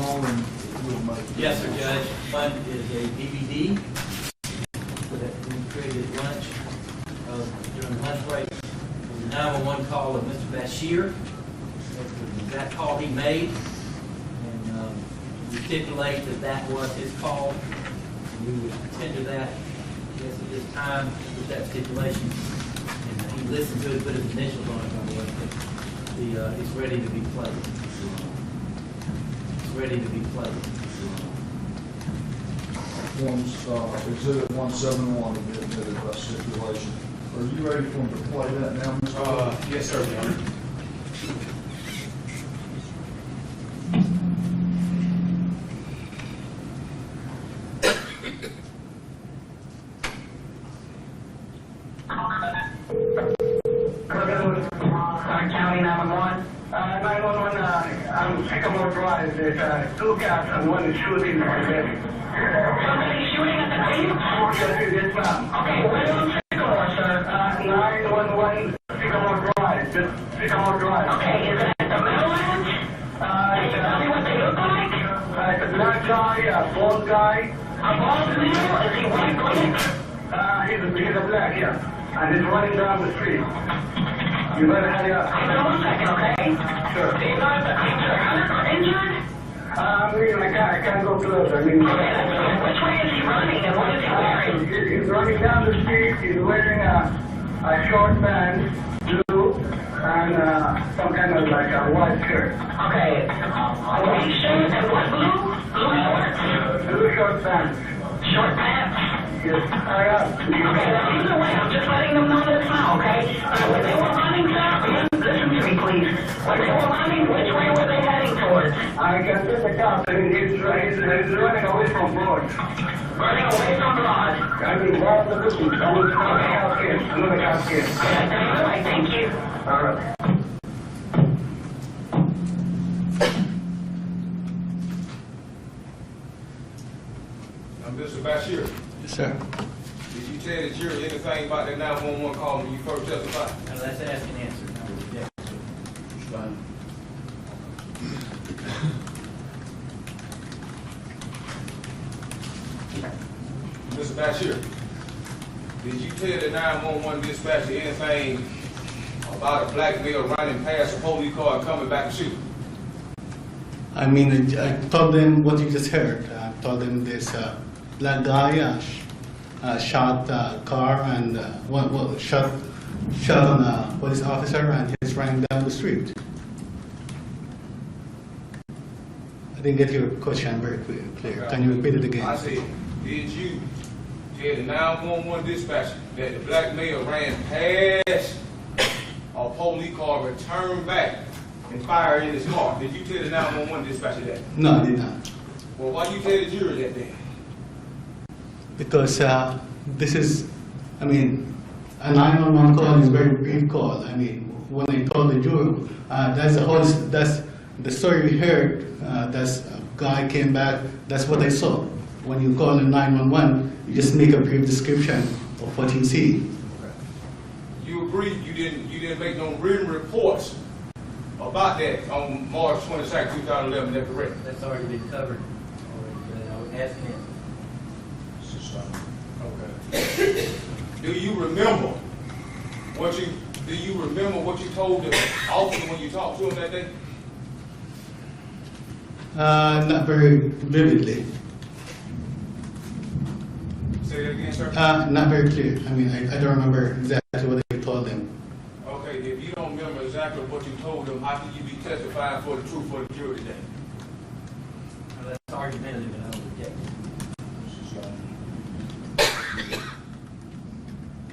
call and we'll make it. Yes, sir, Judge. One is a DVD that we created at lunch, during lunch break. It was a 911 call of Mr. Bashier. That's the exact call he made. And we stipulate that that was his call. And we would attend to that, yes, at this time with that stipulation. And he listened to it, put his initials on it, by the way. It's ready to be played. It's ready to be played. Exhibit 171 will be admitted by stipulation. Are you ready for him to play that now, Mr. Yes, sir, Your Honor. County 911. 911, I'm Sycamore Drive. There's two cats and one is shooting at the building. Somebody shooting at the building? Yes, ma'am. Okay, where on Sycamore, sir? 911 Sycamore Drive. Sycamore Drive. Okay, is it at the Meadowlands? Can you tell me what they look like? It's a black guy, a bald guy. A bald male? Is he white black? He's a black, yeah. And he's running down the street. You better hurry up. Hold on 1 second, okay? Sure. Do you know if the creatures are hurt or injured? I can't go closer. Okay, which way is he running and what is he wearing? He's running down the street. He's wearing a short pants, blue, and some kind of like a white shirt. Okay. A white shirt and what blue? Blue shorts? Blue short pants. Short pants? Yes. Hurry up. Okay, either way, I'm just letting them know this now, okay? When they were running, sir, listen to me, please. When they were running, which way were they heading towards? I can see the cop, and he's running away from Broad. Running away from Broad? I mean, Broad the building. Another cop kid. Another cop kid. Okay, thank you. All right. Mr. Bashier, Yes, sir. did you tell the jury anything about that 911 call when you first testified? Now, let's ask and answer. Yes, sir. Mr. Bashier, did you tell the 911 dispatcher anything about a black male running past a police car and coming back to shoot? I mean, I told them what you just heard. I told them this black guy shot a car and shot on a police officer and he's running down the street. I didn't get your question very clear. Can you repeat it again? I said, did you tell the 911 dispatcher that the black male ran past a police car, returned back, and fired in his car? Did you tell the 911 dispatcher that? No, I did not. Well, why you tell the jury that then? Because this is, I mean, a 911 call is a very brief call. I mean, when I told the jury, that's the story we heard. That's a guy came back. That's what I saw. When you call a 911, you just make a brief description of what you see. Okay. You agree you didn't make no written reports about that on March 22nd, 2011. Is that correct? That's already been covered. I would ask him. Okay. Do you remember what you told the officer when you talked to him that day? Not very vividly. Say that again, sir. Not very clear. I mean, I don't remember exactly what I told them. Okay, if you don't remember exactly what you told them, how can you be testifying for the truth for the jury today? Now, that's argumentative and I would object.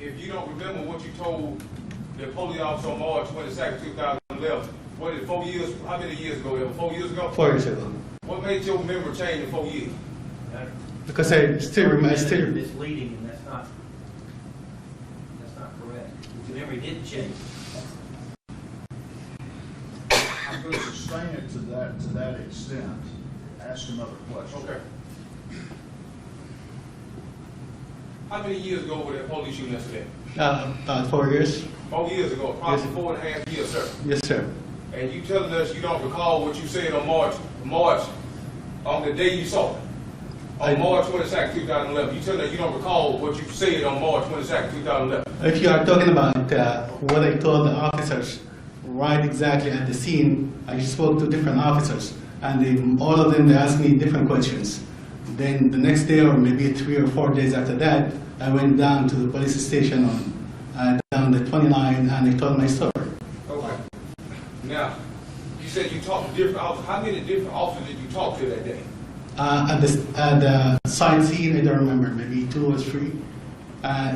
If you don't remember what you told the police officer on March 22nd, 2011, what is 4 years? How many years ago? That was 4 years ago? 4 years ago. What made your memory change in 4 years? Because I still remember. Misleading, and that's not correct. The memory did change. I'm going to sustain it to that extent. Ask another question. Okay. How many years ago was that police shooting yesterday? About 4 years. 4 years ago, approximately Yes. 4.5 years, sir. Yes, sir. And you telling us you don't recall what you said on March on the day you saw it? On March 22nd, 2011. You tell me you don't recall what you said on March 22nd, 2011. If you are talking about what I told the officers right exactly at the scene, I spoke to different officers, and all of them, they asked me different questions. Then the next day, or maybe 3 or 4 days after that, I went down to the police station down the 29, and I told my story. Okay. Now, you said you talked to different officers. How many different officers did you talk to that day? At the side scene, I don't remember, maybe 2 or 3.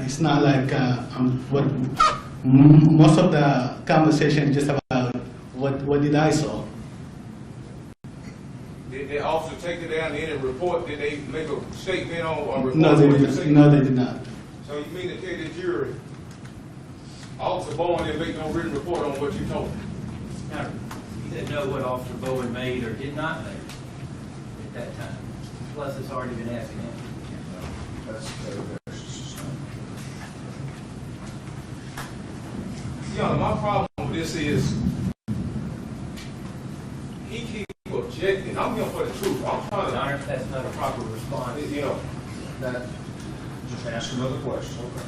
It's not like most of the conversation is just about what did I saw. Did the officer take it down in a report? Did they make a statement on or report? No, they did. No, they did not. So you mean to tell the jury, Officer Bowen didn't make no written report on what you told him? Now, you didn't know what Officer Bowen made or did not make at that time. Plus, it's already been asked him. That's Yeah, my problem with this is he keeps objecting. I'm here for the truth. I'm trying Your to, Honor, that's not a proper response. you know. that. Just ask another question. Okay.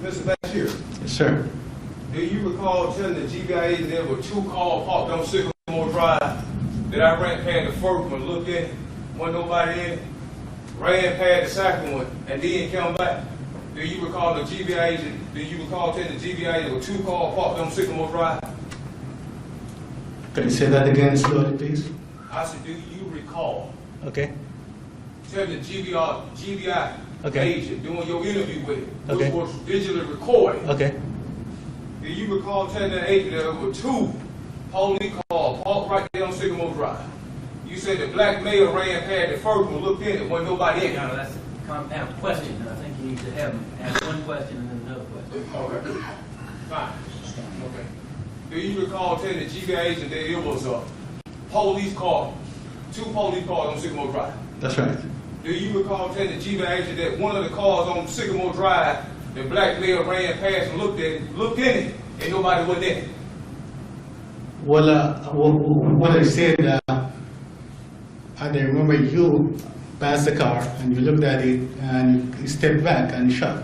Mr. Bashier, Yes, sir. do you recall telling the GBI agent there were 2 cars parked on Sycamore Drive that I ran past the first one, looked in, wasn't nobody in it, ran past the second one, and then come back? Do you recall the GBI agent, do you recall telling the GBI agent there were 2 cars parked on Sycamore Drive? Can you say that again slowly, please? I said, do you recall Okay. telling the GBI Okay. agent doing your interview with him, Okay. which was digitally recorded? Okay. Do you recall telling that agent there were 2 police cars parked right there on Sycamore Drive? You said the black male ran past the first one, looked in it, wasn't nobody in Your it. Honor, that's a compound question, and I think you need to have him ask one question and then another question. Okay, fine. Okay. Do you recall telling the GBI agent that it was a police car, 2 police cars on Sycamore Drive? That's right. Do you recall telling the GBI agent that one of the cars on Sycamore Drive, the black male ran past and looked in it, and nobody was in it? Well, what I said, I remember you passed the car and you looked at it and you stepped back and you shot.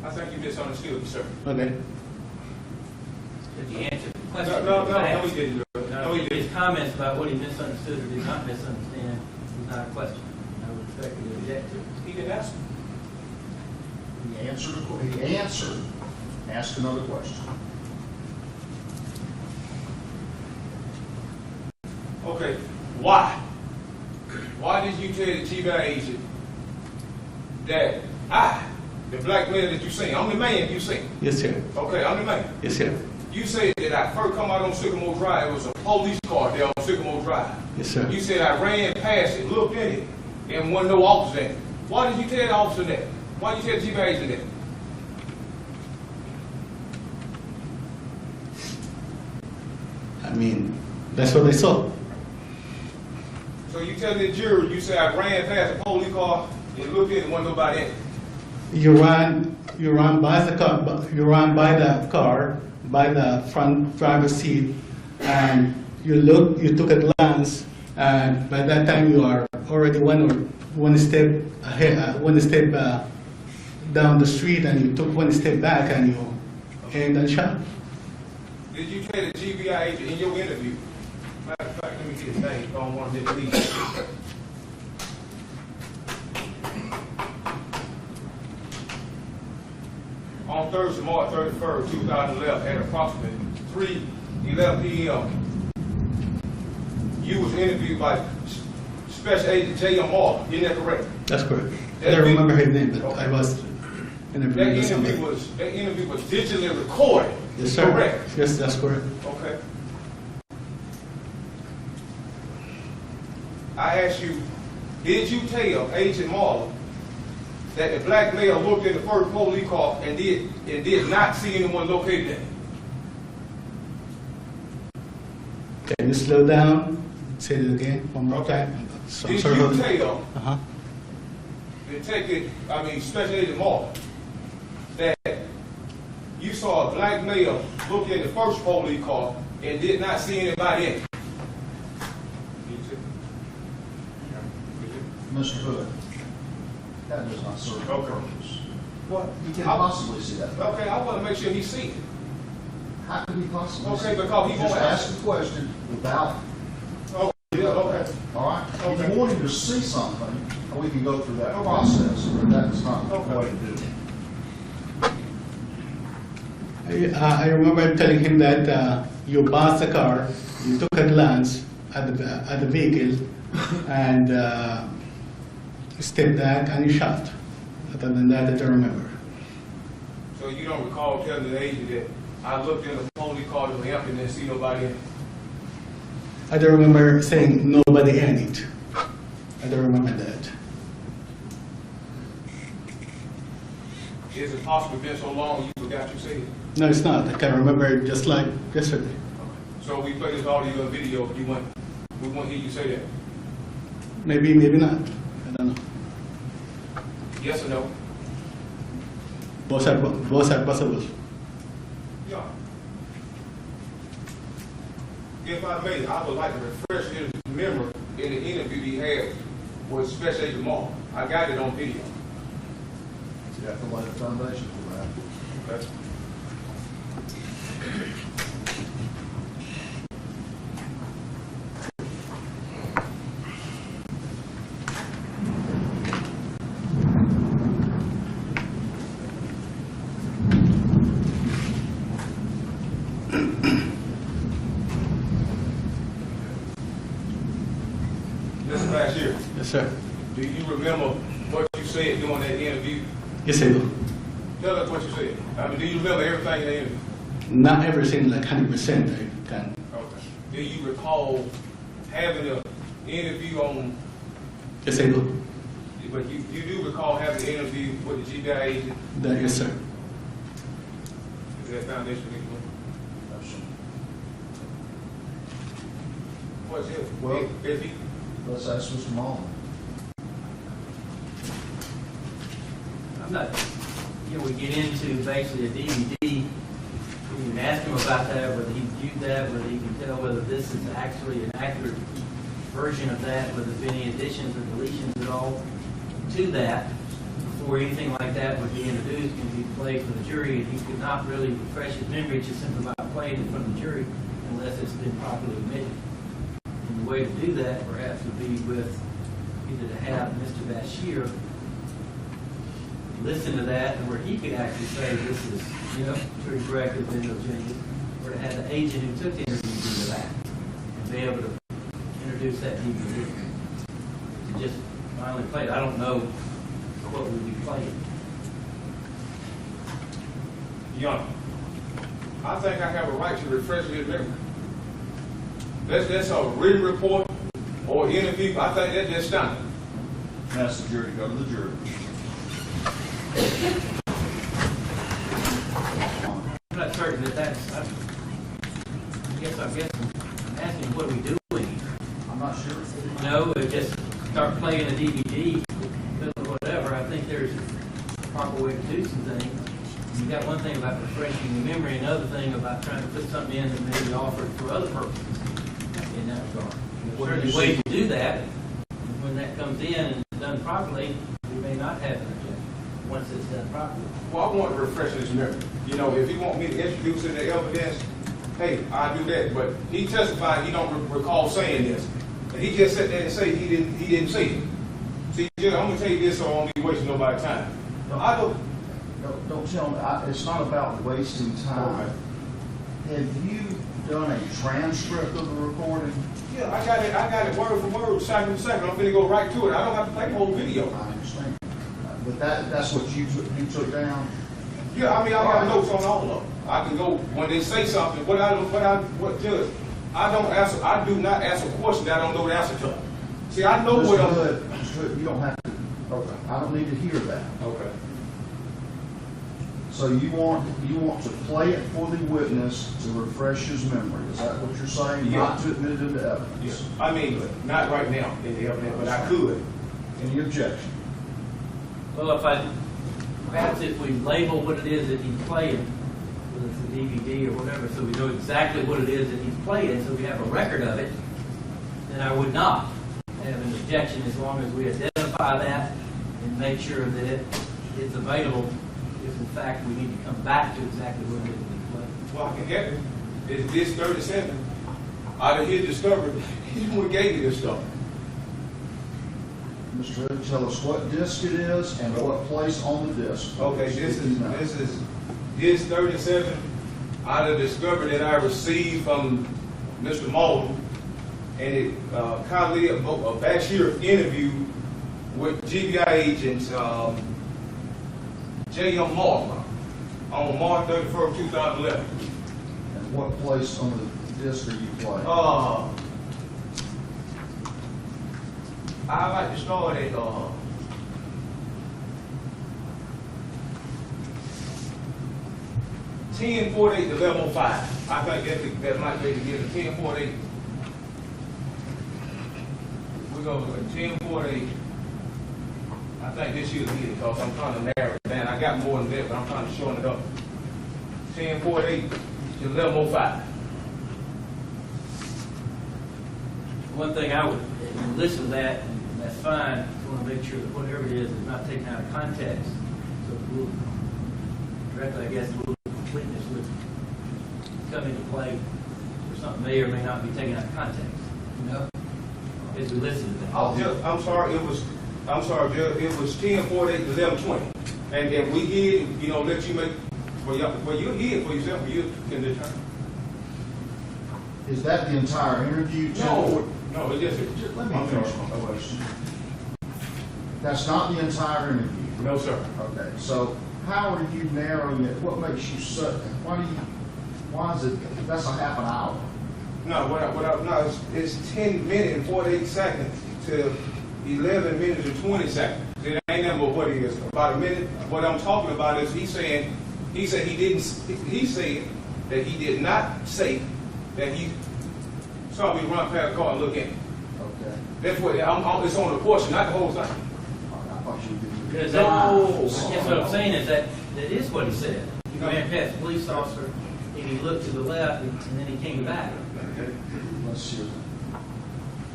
I think you misunderstood me, sir. Okay. Did you answer the question? No, he didn't. No, he His didn't. comments about what he misunderstood or did not misunderstand was not a question. I would respectfully object to it. He didn't ask me. He answered. Ask another question. Okay, why? Why did you tell the GBI agent that the black man that you seen, I'm the man you seen. Yes, sir. Okay, I'm the man. Yes, sir. You said that I first come out on Sycamore Drive, it was a police car there on Sycamore Drive. Yes, sir. You said I ran past it, looked in it, and wasn't no officer in it. Why did you tell the officer that? Why did you tell the GBI agent that? I mean, that's what I saw. So you tell the jury, you say I ran past a police car and looked in it, wasn't nobody in it. You ran by the car, by the front driver's seat, and you took a glance, and by that time you are already one step ahead, down the street, and you took one step back and you aimed and shot. Did you tell the GBI agent in your interview? Matter of fact, let me get his name, I don't want to mislead you. On Thursday, March 31st, 2011, at approximately 3:11 p.m., you was interviewed by Special Agent J.M.R. Isn't that correct? That's correct. I don't remember his name, but I was That interviewed with somebody. interview was digitally recorded. Yes, sir. Correct. Yes, that's correct. Okay. I asked you, did you tell Agent Marlon that the black male looked in the first police car and did not see anyone located in it? Can you slow down? Say it again one more time. Did you tell Uh-huh. Special Agent Martin, that you saw a black male look in the first police car and did not see anybody in it. Mr. Hood, that does not serve a Okay. purpose. What, you can possibly see that. Okay, I want to make sure he sees it. How could he possibly Okay, see it? because he Just won't ask ask. the question without, Oh, yeah, okay. all right? If Okay. you want him to see something, we can go through that process, but that's not the Okay. way to do it. I remember telling him that you passed the car, you took a glance at the vehicle, and stepped back and you shot. Other than that, I don't remember. So you don't recall telling the agent that I looked in the police car to the empty and didn't see nobody in it? I don't remember saying nobody in it. I don't remember that. Is it possible it's been so long you forgot you said it? No, it's not. I can remember it just like yesterday. So we play this audio and video, we want to hear you say that. Maybe, maybe not. I don't know. Yes or no? Both are possible. Yeah. If I may, I would like to refresh his memory in the interview he had with Special Agent Martin. I got it on video. You have to lay the foundation for that. Okay. Mr. Bashier, Yes, sir. do you remember what you said during that interview? Yes, I do. Tell us what you said. I mean, do you remember everything in the interview? Not everything like 100%. I can. Okay. Do you recall having an interview on, Yes, I do. but you do recall having an interview with the GBI agent? Yes, sir. Is that foundation legal? What's it? Well- If he, Let's ask Mr. Mullen. I'm not, we get into basically a DVD. We can ask him about that, whether he viewed that, whether he can tell whether this is actually an accurate version of that, whether there's any additions or deletions at all to that, before anything like that would be introduced and be played for the jury. And he could not really refresh his memory. It's just simply about playing in front of the jury unless it's been properly admitted. And the way to do that perhaps would be with either to have Mr. Bashier listen to that, and where he could actually say this is, jury corrected, there's no changes, or to have the agent who took the interview do that and be able to introduce that DVD to just finally play it. I don't know what would be playing. Young, I think I have a right to refresh his memory. That's a written report or interview. I think that's just standard. Ask the jury, go to the jury. I'm not certain that that's, I guess I'm asking what are we doing here? I'm not sure. Just start playing a DVD, or whatever. I think there's a proper way to do some things. You got one thing about refreshing the memory, another thing about trying to put something in that may be offered for other purposes in that regard. There's a way to do that. When that comes in and it's done properly, we may not have an objection once it's done properly. Well, I want to refresh his memory. If he want me to introduce it to evidence, hey, I do that. But he testified he don't recall saying this. And he just sat there and say he didn't say it. See, Judge, I'm gonna tell you this so I won't be wasting nobody's time. Don't tell me, it's not about wasting time. Have you done a transcript of the recording? Yeah, I got it word for word, second to second. I'm gonna go right to it. I don't have to play the whole video. I understand. But that's what you took down? Yeah, I got notes on all of them. I can go when they say something. Judge, I do not ask a question that I don't know the answer to. See, I know what I'm. Mr. Hood, you don't have to. Okay. I don't need to hear that. Okay. So you want to play it for the witness to refresh his memory. Is that what you're saying? Yeah. Not to admit it into evidence? Yeah. I mean, not right now in the evidence, but I could. Any objection? Well, perhaps if we label what it is that he's playing, whether it's a DVD or whatever, so we know exactly what it is that he's playing, so we have a record of it, then I would not have an objection as long as we identify that and make sure that it's available if in fact we need to come back to exactly what it is that he's playing. Well, I can help you. It's disc 37. Out of his discovery, he would gave me this stuff. Mr. Ed, tell us what disc it is and what place on the disc. Okay, this is disc 37 out of discovery that I received from Mr. Malden, and it kindly a Bashier interview with GBI agents J.M. Martha on March 31st, 2011. And what place on the disc are you playing? I like to start at 10:48 to 11:05. I think that might be to get a 10:48. We're going to 10:48. I think this year's it because I'm trying to narrow it down. I got more than that, but I'm trying to shorten it up. 10:48 to 11:05. One thing I would listen to that, and that's fine. I want to make sure that whatever it is not taken out of context. So a little, directly, I guess, a little completeness would come into play, or something may or may not be taken out of context. You know, as we listen to that. I'm sorry, Judge. It was 10:48 to 11:20, and we here, let you make. Well, you hear it for yourself. You can determine. Is that the entire interview? No, it's just. Let me finish my question. That's not the entire interview. No, sir. Okay, so how are you narrowing it? What makes you certain? Why is it, that's a half an hour? No, it's 10 minutes and 48 seconds to 11 minutes and 20 seconds. It ain't nothing but what it is. About a minute. What I'm talking about is he said that he did not say that he saw me run past the car and look at it. Okay. That's what, it's on the portion, not the whole thing. I thought you did. Because No. that's what I'm saying is that is what he said. He ran past the police officer and he looked to the left and then he came back. Let's hear it.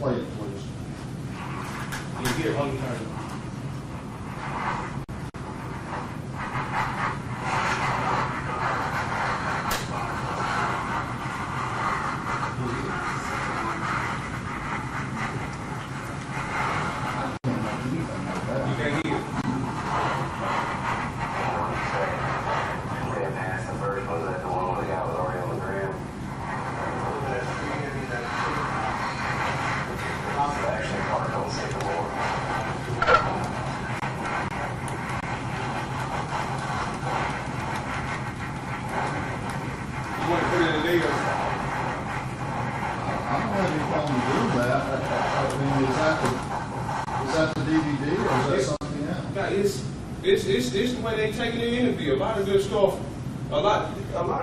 Play it, please. You get it on the turn. You can't hear it. You want to put it in there? I'm ready to come and do that. I mean, is that the DVD or is that something else? No, it's the way they take it in the interview. A lot of this stuff, a lot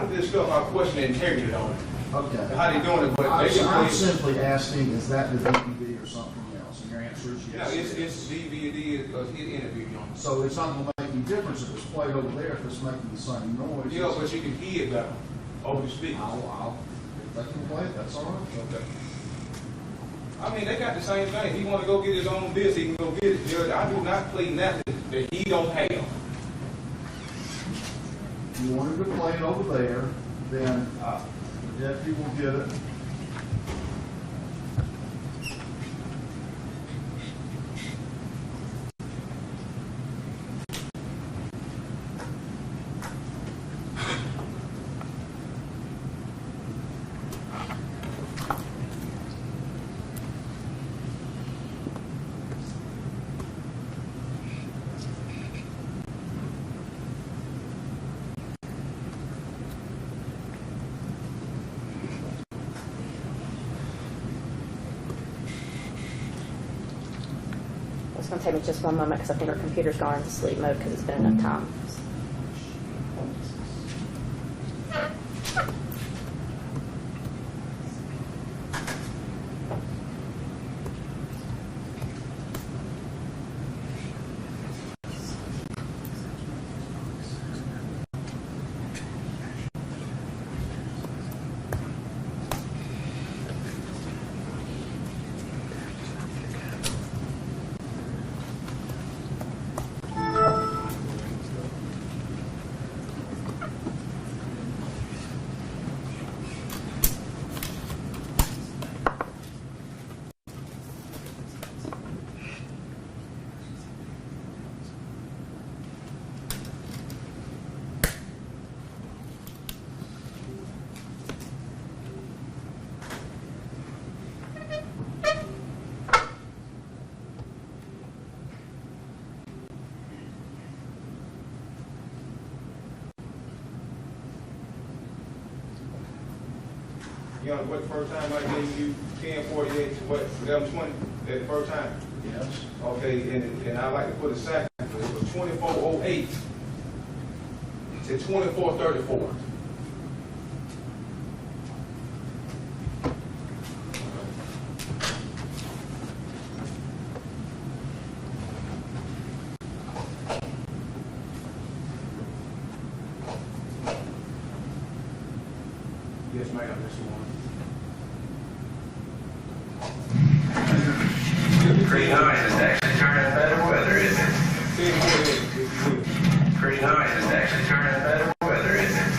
of this stuff I question the integrity on it. Okay. How they doing it, but I'm they I'm just simply asking, is that the DVD or something else? And your answer is yeah, yes. it's DVD because it interviewed on it. So it's not going to make any difference if it's played over there if it's making the same noise. Yeah, but you can hear it better over the speakers. If they can play it, that's all right. Okay. I mean, they got the same thing. He want to go get his own disc, he can go get it. Judge, I do not play nothing that he don't have. If you wanted to play it over there, then the deputy will get it. It's going to take me just one moment because I think our computer's gone into sleep mode because it's been enough time. Young, what the first time I gave you 1048 to what, 1120, that the first time? Yes. Okay, and I like to put a second, it was 2408 to 2434. Yes, ma'am, that's the one. Pretty nice. It's actually turning better weather, isn't it? 1048, if you will. Pretty nice. It's actually turning better weather, isn't it?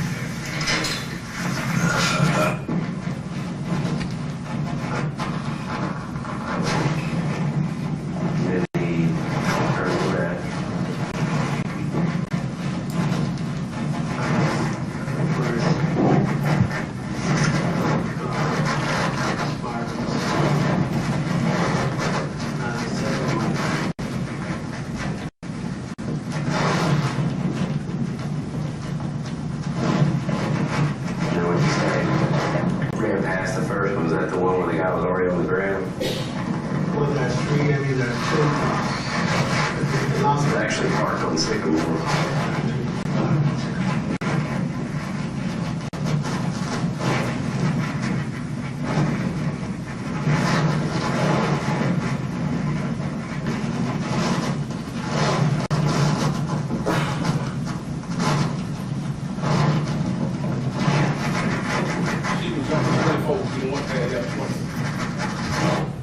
She was jumping 24, you want that,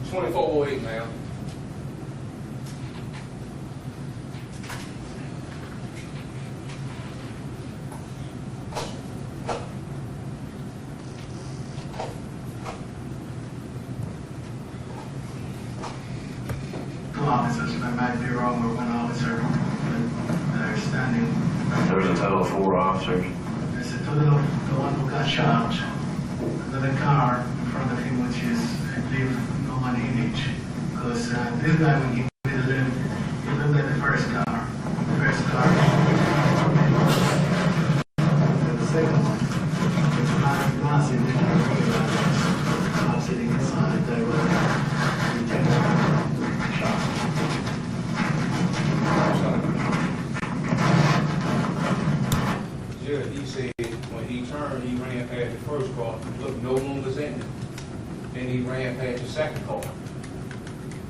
2408, ma'am. Two officers, I might be wrong, or one officer that are standing. There was a total of 4 officers. There's a total of the one who got shot, another car in front of him, which is, I believe, no one in each. Because this guy, when he lived at the first car. The first car. And the second one, it's not massive, I'm sitting inside, they were shot. Judge, he said when he turned, he ran past the first car, look, no one was in it. Then he ran past the second car.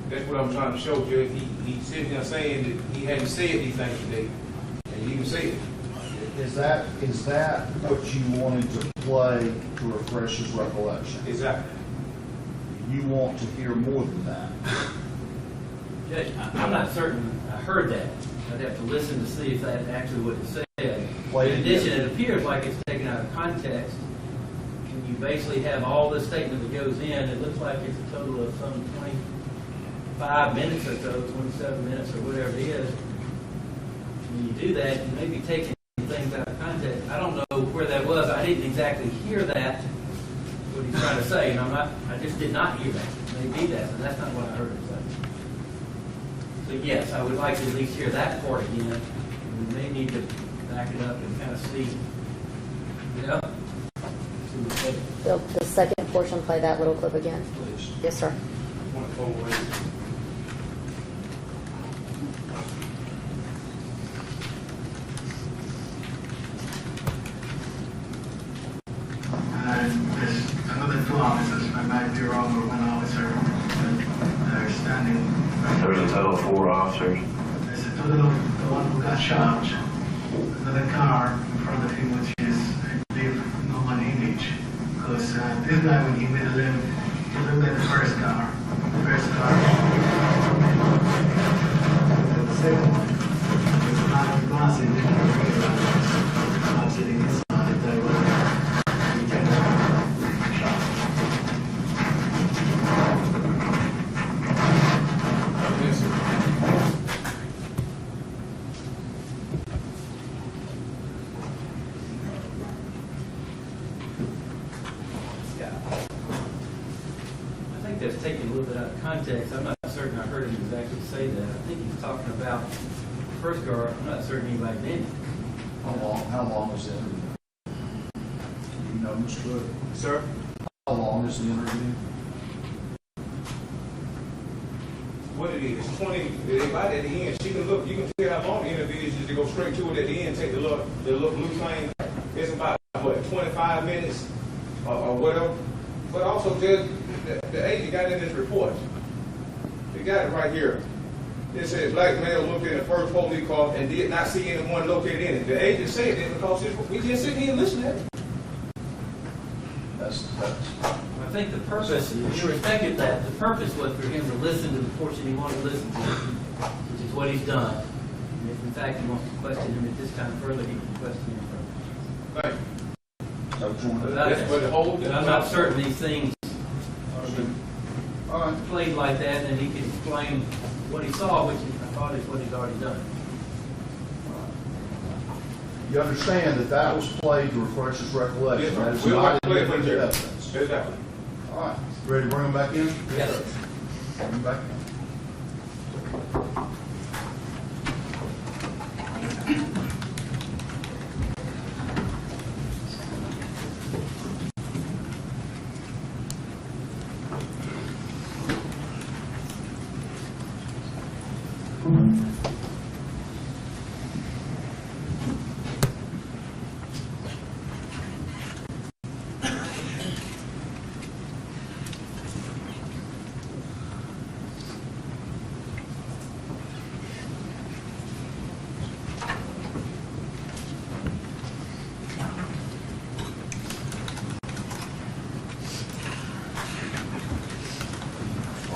That's what I'm trying to show, Judge. He's sitting there saying that he hadn't said these things today, and he didn't say it. Is that what you wanted to play to refresh his recollection? Exactly. You want to hear more than that? Judge, I'm not certain I heard that. I'd have to listen to see if that's actually what it said. Play In it addition, again. it appears like it's taken out of context. And you basically have all this statement that goes in. It looks like it's a total of some 25 minutes or so, 27 minutes or whatever it is. When you do that, you may be taking things out of context. I don't know where that was. I didn't exactly hear that, what he's trying to say. And I just did not hear that. It may be that, but that's not what I heard him say. So yes, I would like to at least hear that part again. We may need to back it up and kind of see. Yeah? See what's there. Bill, the second portion, play that little clip again. Please. Yes, sir. 2408. And there's another 2 officers, I might be wrong, or one officer that are standing. There was a total of 4 officers. There's a total of the one who got shot, another car in front of him, which is, I believe, no one in each. Because this guy, when he made a lived at the first car. The first car. And the second one, it's not massive, I'm sitting inside, they were shot. Yeah. I think that's taken a little bit out of context. I'm not certain I heard him exactly say that. I think he's talking about the first car. I'm not certain anybody's in it. How long was it? You know, Mr. Wood? Sir? How long long is the interview? What it is, 20, right at the end, she can look, you can tell how long the interview is, just to go straight to it at the end, take the little blue thing. It's about, what, 25 minutes or whatever. But also, Judge, the agent got in this report. They got it right here. It says black male looked in the first police car and did not see anyone located in it. The agent said that because we just sit here and listen to it. That's, I think the purpose, irrespective of that, the purpose was for him to listen to the portion he wanted to listen to, which is what he's done. And if in fact he wants to question him at this time further, he can question him further. Thank you. that's what we're- That's what the whole. But I'm not certain these things all right. played like that, and he can explain what he saw, which I thought is what he's already done. You understand that that was played to refresh his recollection. Yes, That is sir. We'll not have to play it for admitted the evidence. Exactly. All right, ready to bring him back in? Yes, sir. Bring him back in.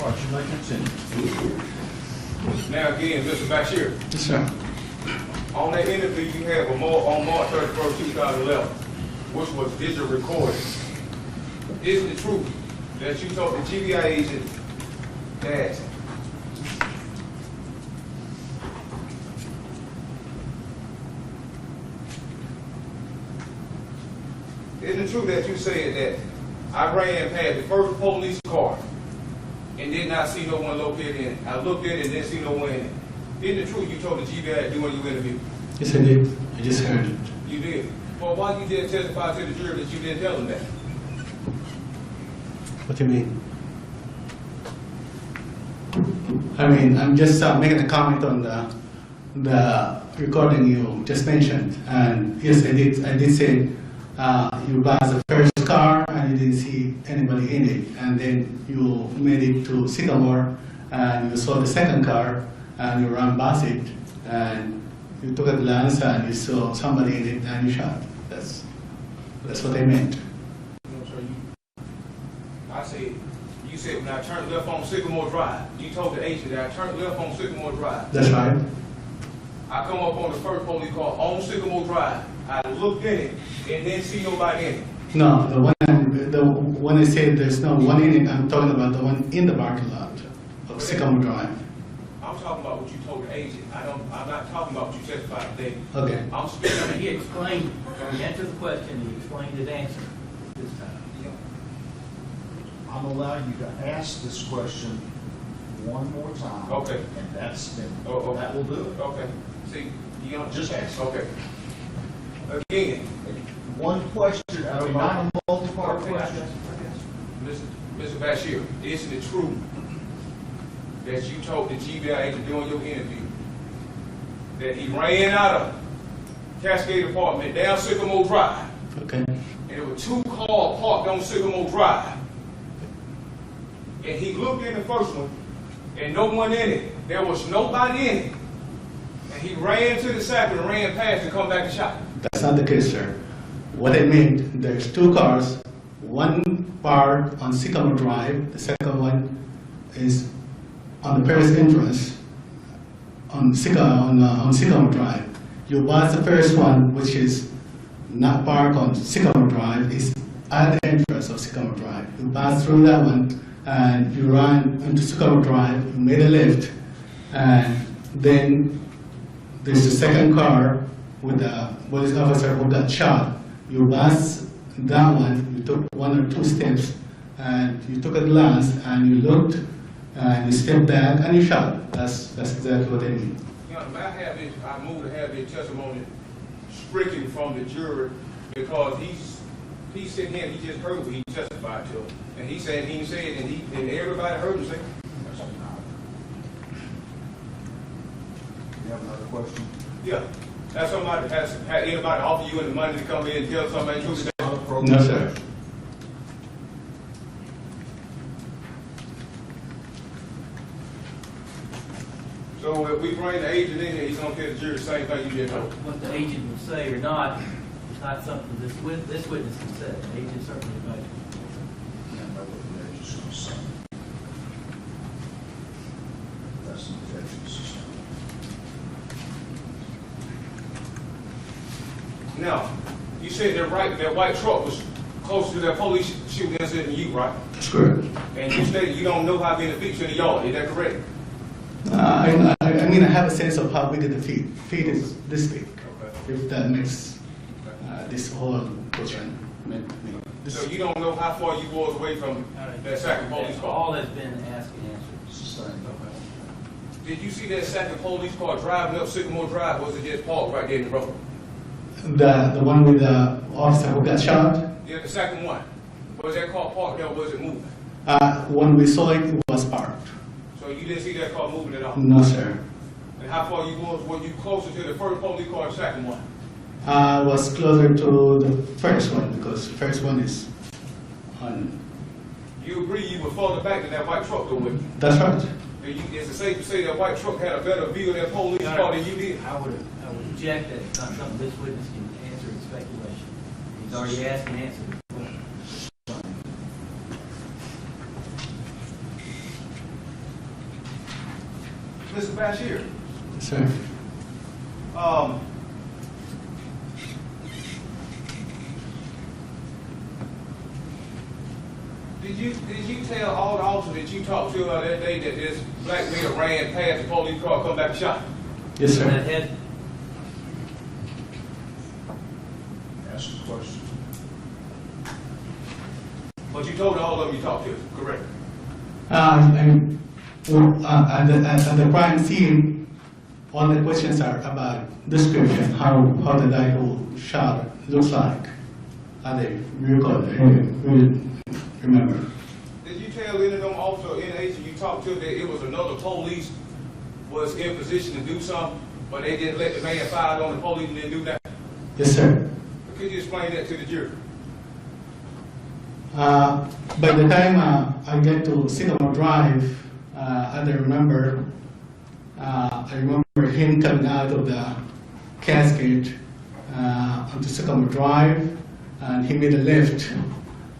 All right, you may continue. Now again, Mr. Bashier, Yes, sir. on that interview you had on March 31st, 2011, which was digital recording, is it true that you told the GBI agent that isn't it true that you said that I ran past the first police car and did not see no one located in it? I looked at it and didn't see no one in it. Isn't it true you told the GBI during your interview? Yes, I did. I just heard it. You did. Well, why you didn't testify to the jury that you didn't tell them that? What do you mean? I mean, I'm just making a comment on the recording you just mentioned. And yes, I did say you passed the first car and you didn't see anybody in it. And then you made it to Sycamore and you saw the second car and you ran past it and you took a glance and you saw somebody in it and you shot. That's what I meant. No, sir, I said, you said when I turned left on Sycamore Drive, you told the agent that I turned left on Sycamore Drive. That's right. I come up on the first police car on Sycamore Drive. I looked in it and didn't see nobody in it. No, the one I said there's no one in it, I'm talking about the one in the parking lot of Sycamore Drive. I'm talking about what you told the agent. I'm not talking about what you testified today. Okay. I'm speaking. He explained, he answered the question, he explained his answer this time. I'm allowing you to ask this question one more time. Okay. And that's, Oh, okay. that will do it. Okay. See, you know, Just ask. okay. Again, One question, I mean, not a multi-part okay, question. Mr. Bashier, isn't it true that you told the GBI agent during your interview that he ran out of Cascade Apartment down Sycamore Drive, Okay. and there were two cars parked on Sycamore Drive, and he looked in the first one, and no one in it. There was nobody in it, and he ran to the second and ran past and come back and shot. That's not the case, sir. What I meant, there's two cars, one parked on Sycamore Drive, the second one is on the Paris entrance on Sycamore Drive. You pass the first one, which is not parked on Sycamore Drive, is at the entrance of Sycamore Drive. You pass through that one and you run into Sycamore Drive, you made a left, and then there's the second car with the police officer who got shot. You passed that one, you took one or two steps, and you took a glance, and you looked, and you stepped back, and you shot. That's exactly what I mean. You know, I move to have this testimony stricken from the jury because He sitting here, he just heard what he testified to. And he said, he said, and everybody heard him say. You have another question? Yeah. Has somebody, had anybody offer you any money to come in and tell somebody the truth? No, sir. So if we bring the agent in here, he's gonna tell the jury the same thing you just told. What the agent will say or not is not something this witness can say. The agent certainly may. You know what the agent's gonna say. That's an objection system. Now, you said that white truck was closer to that police shooting incident than you, right? That's correct. And you stated you don't know how many feet in the yard, is that correct? I mean, I have a sense of how big the feet. Feet is this big. Okay. If that makes this whole question. So you don't know how far you was away from that second police That's car? all has been asked and answered. Sustained. Did you see that second police car driving up Sycamore Drive, or was it just parked right there in the road? The one with the officer who got shot, Yeah, the second one. Was that car parked there, or was it moving? when we saw it, it was parked. So you didn't see that car moving at all? No, sir. And how far you was, were you closer to the first police car or the second one? I was closer to the first one because the first one is on. You agree you were further back than that white truck though, wouldn't you? That's right. Is it safe to say that white truck had a better view of that police car than you did? I would object that it's not something this witness can answer in speculation. He's already asked and answered. Mr. Bashier, Sir. Did you tell all the officers that you talked to that day that this black male ran past the police car, come back and shot him? Yes, That sir. had, Ask the question. But you told all of them you talked to, correct? And at the crime scene, all the questions are about description, how the guy who shot looks like. Are they recall? Remember? Did you tell any of them officers, any agent you talked to that it was another police was in position to do something, but they didn't let the man fire on the police and didn't do that? Yes, sir. Could you explain that to the jury? By the time I get to Sycamore Drive, I remember him coming out of the casket onto Sycamore Drive, and he made a left,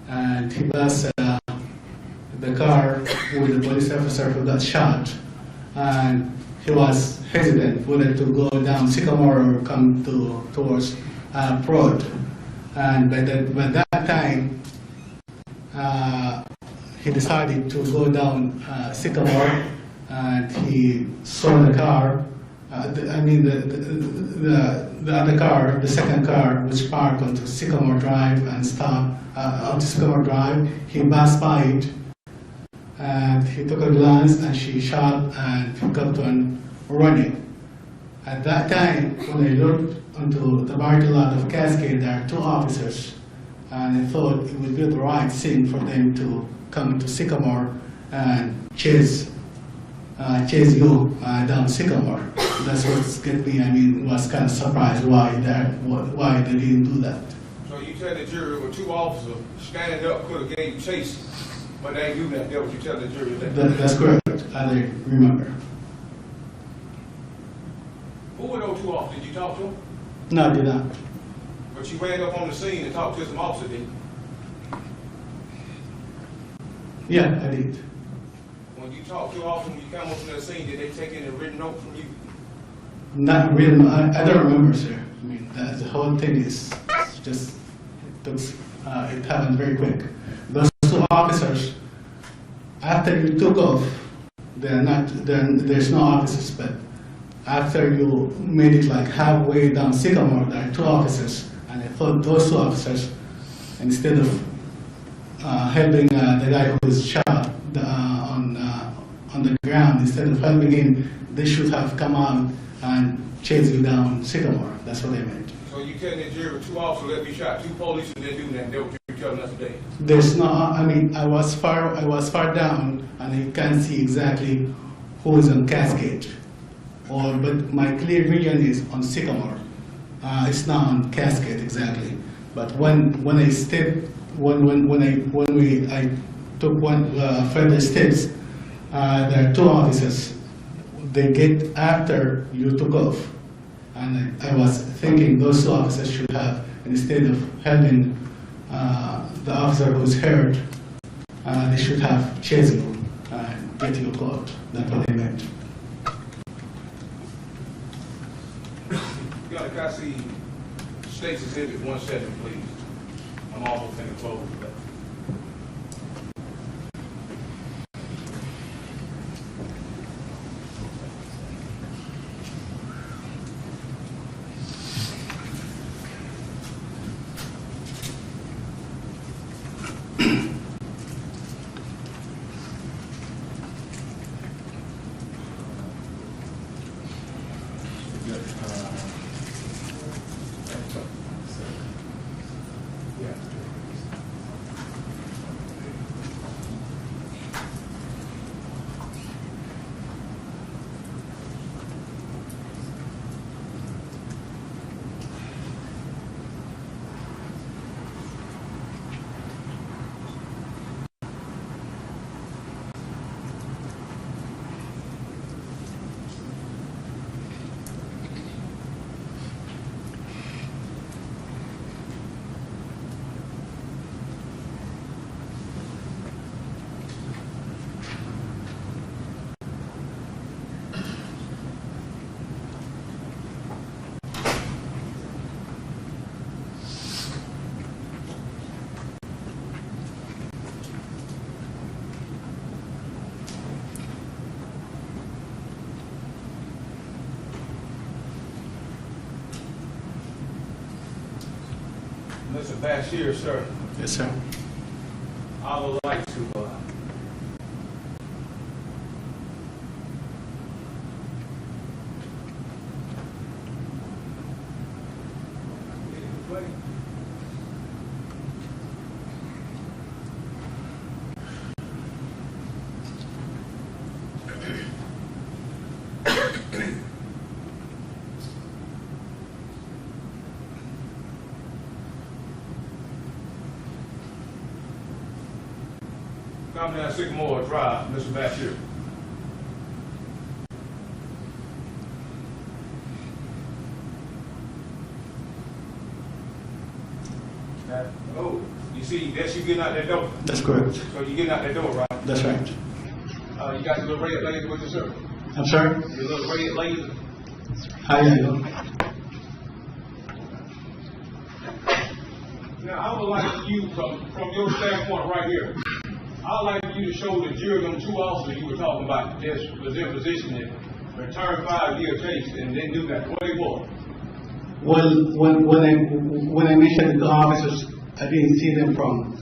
and he passed the car with the police officer who got shot, and he was hesitant whether to go down Sycamore or come towards Prod, and by that time. He decided to go down Sycamore, and he saw the car. The other car, the second car, which parked onto Sycamore Drive and stopped onto Sycamore Drive. He passed by it, and he took a glance, and she shot, and he kept on running. At that time, when I looked onto the parking lot of Cascade, there are two officers. And I thought it would be the right thing for them to come to Sycamore and chase you down Sycamore. That's what get me. I mean, was kind of surprised why they didn't do that. So you tell the jury were two officers standing up could have gave chase, but they knew that. That what you tell the jury that. That's correct. I remember. Who were those two officers? Did you talk to them? No, I did not. But you ran up on the scene and talked to some officers, didn't you? Yeah, I did. When you talked to officers, when you come up on that scene, did they take any written note from you? Not really. I don't remember, sir. I mean, the whole thing is just it happened very quick. Those two officers, after you took off, there's no officers, but after you made it like halfway down Sycamore, there are two officers, and I thought those two officers, instead of helping the guy who was shot on the ground, instead of helping him, they should have come out and chased you down Sycamore. That's what I meant. So you telling that jury two officers let me shot, two police and then do that, they were telling us today. There's no, I mean, I was far down, and you can't see exactly who is on Cascade. But my clear vision is on Sycamore. It's not on Cascade exactly. But when I stepped, I took one further steps, there are two officers. They get after you took off, and I was thinking those two officers should have, instead of helping the officer who's hurt, they should have chased you and get you caught. That's what they meant. Can I see State's Exhibit 17, please? I'm almost in the close. Mr. Bashier, sir, Yes, sir. I would like to, come down Sycamore Drive, Mr. Bashier. Oh, you see, that's you getting out that door. That's correct. So you getting out that door, right? That's right. You got your little red laser with you, sir? I'm sorry? Your little red laser? Hi, Now, I would like for you, from your standpoint right here, I would like for you to show the jury them two officers you were talking about that was in position and returned 5-year case and didn't do that. What they were? Well, when I mentioned the officers, I didn't see them from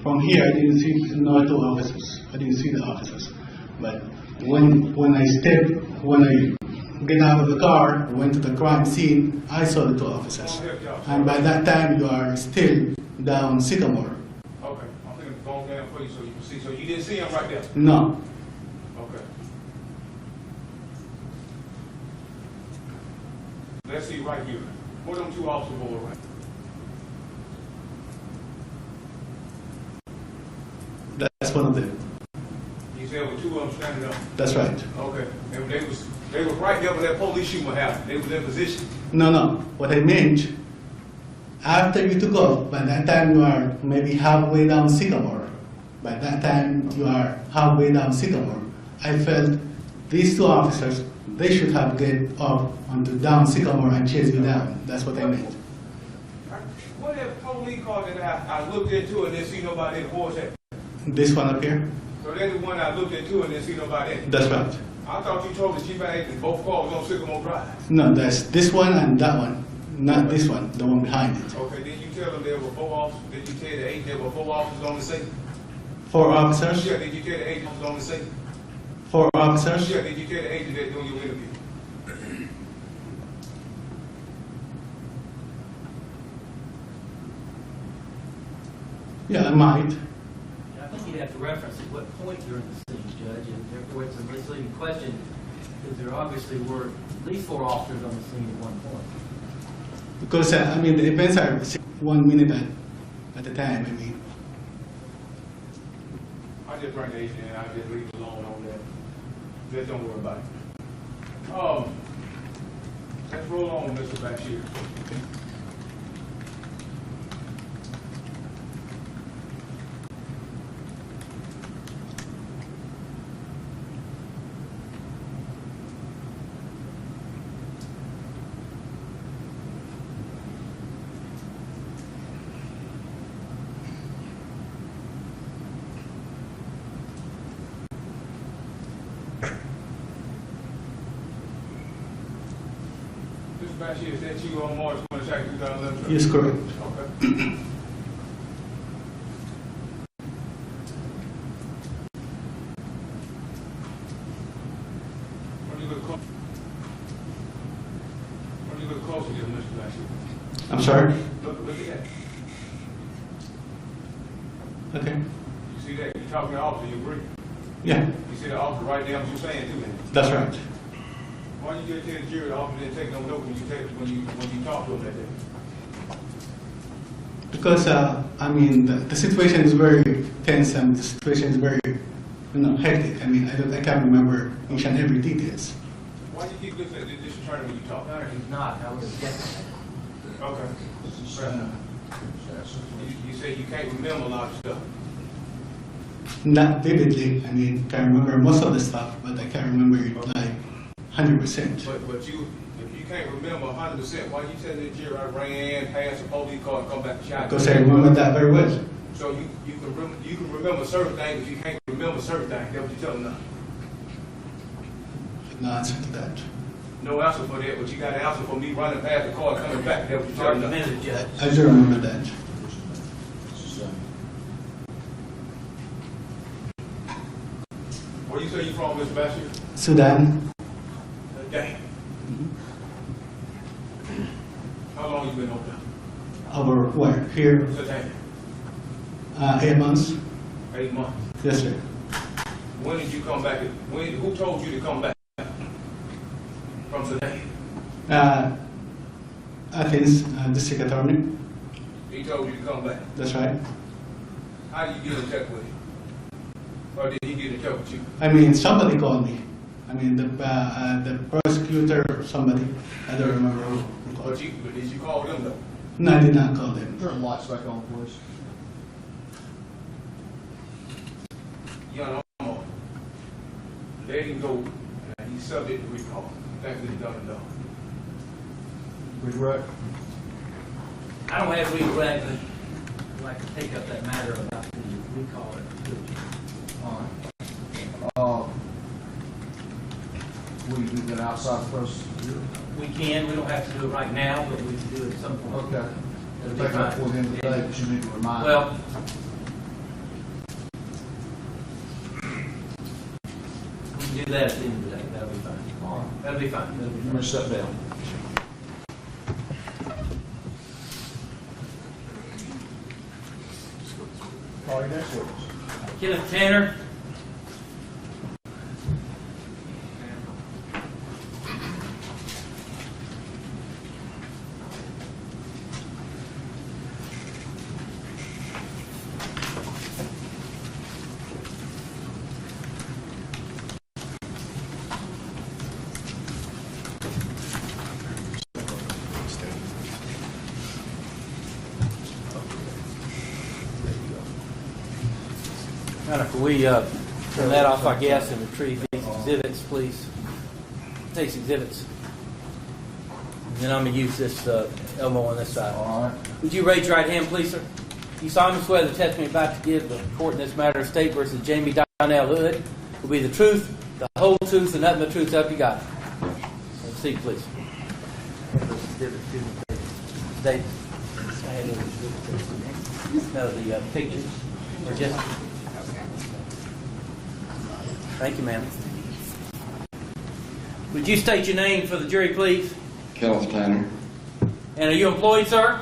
from here. I didn't see no two officers. I didn't see the officers. But when I get out of the car, went to the crime scene, I saw the two officers. And by that time, you are still down Sycamore. Okay, I'm going to go down for you so you can see. So you didn't see him right there? No. Okay. Let's see right here. What them two officers were right? That's one of them. You said with two of them standing up? That's right. Okay. And they was right there where that police shooting happened. They was in position. No. What I meant, after you took off, by that time you are maybe halfway down Sycamore. By that time you are halfway down Sycamore. I felt these two officers, they should have get off onto down Sycamore and chase you down. That's what I meant. What if police car that I looked into and didn't see nobody in the horse at? This one up here? So that's the one I looked into and didn't see nobody in it. That's right. I thought you told the chief of agent both cars on Sycamore Drive. No, that's this one and that one. Not this one, the one behind it. Okay, did you tell them there were 4 officers? Did you tell the agent there were 4 officers on the scene? 4 officers? Yeah, did you tell the agent was on the scene? 4 officers? Yeah, did you tell the agent that doing your interview? Yeah, I might. I think you'd have to reference at what point you're in the scene, Judge, and therefore it's a misleading question, because there obviously were at least 4 officers on the scene at one point. Because, I mean, the events are 1 minute at a time, I mean. I just bring the agent in, I just leave it alone on that. Just don't worry about it. Let's roll on, Mr. Bashier. Mr. Bashier, is that you on March 22nd, 2011? Yes, correct. Okay. When you look closer here, Mr. Bashier. I'm sorry? Look at that. Okay. You see that? You're talking to the officer, you agree? Yeah, You see the officer right there, what you're saying to me. that's right. Why you just tell the jury the officer didn't take no note when you talk to him that day? Because, I mean, the situation is very tense and the situation is very, hectic. I mean, I can't remember each and every details. Why do you keep looking at this attorney when you talk? No, he's not, I would have guessed that. Okay. You say you can't remember a lot of stuff. Not vividly, I mean, can remember most of the stuff, but I can't remember it like 100%. But if you can't remember 100%, why you tell the jury I ran past a police car and come back and shot? Because I remember that very well. So you can remember certain things, but you can't remember certain things. That's what you're telling us. No answer to that. No answer for that, but you got an answer for me running past the car and coming back. That's what you're telling us. Argumentative, Judge. I do remember that. Where you say you from, Mr. Bashier? Sudan, Damn. How long you been over there? over where? Here, Sudan. 8 months. 8 months. Yes, sir. When did you come back? Who told you to come back from Sudan? Athens, district attorney. He told you to come back. That's right. How did you get in touch with him? Or did he get in touch with you? I mean, somebody called me. I mean, the prosecutor or somebody. I don't remember who called. But did you call them though? No, I did not call them. Turn the lights back on, please. Young Elmer, let him go. He's subject to recall. Thanks for the done and done. Regret? I don't have legal right, but I'd like to take up that matter about the recall. All right. Will you do that outside the process? We can, we don't have to do it right now, but we can do it at some point. Okay. That'll be Take that fine. before the end of the day, but you need to remind. Well, we can do that at the end of the day, that'll be fine. All right. That'll be fine. That'll be I'm fine. going to step down. Call you next witness. Kenneth Tanner. Can we turn that off, I guess, and retrieve these exhibits, please? These exhibits. And then I'm going to use this Elmo on this side. All right. Would you raise your right hand, please, sir? You solemnly swear the testimony you're about to give the court in this matter of State versus Jamie Donnell Hood will be the truth, the whole truth, and nothing but truth, so help you God. Have a seat, please. State. No, the pictures. Or just. Thank you, ma'am. Would you state your name for the jury, please? Kenneth Tanner. And are you employed, sir?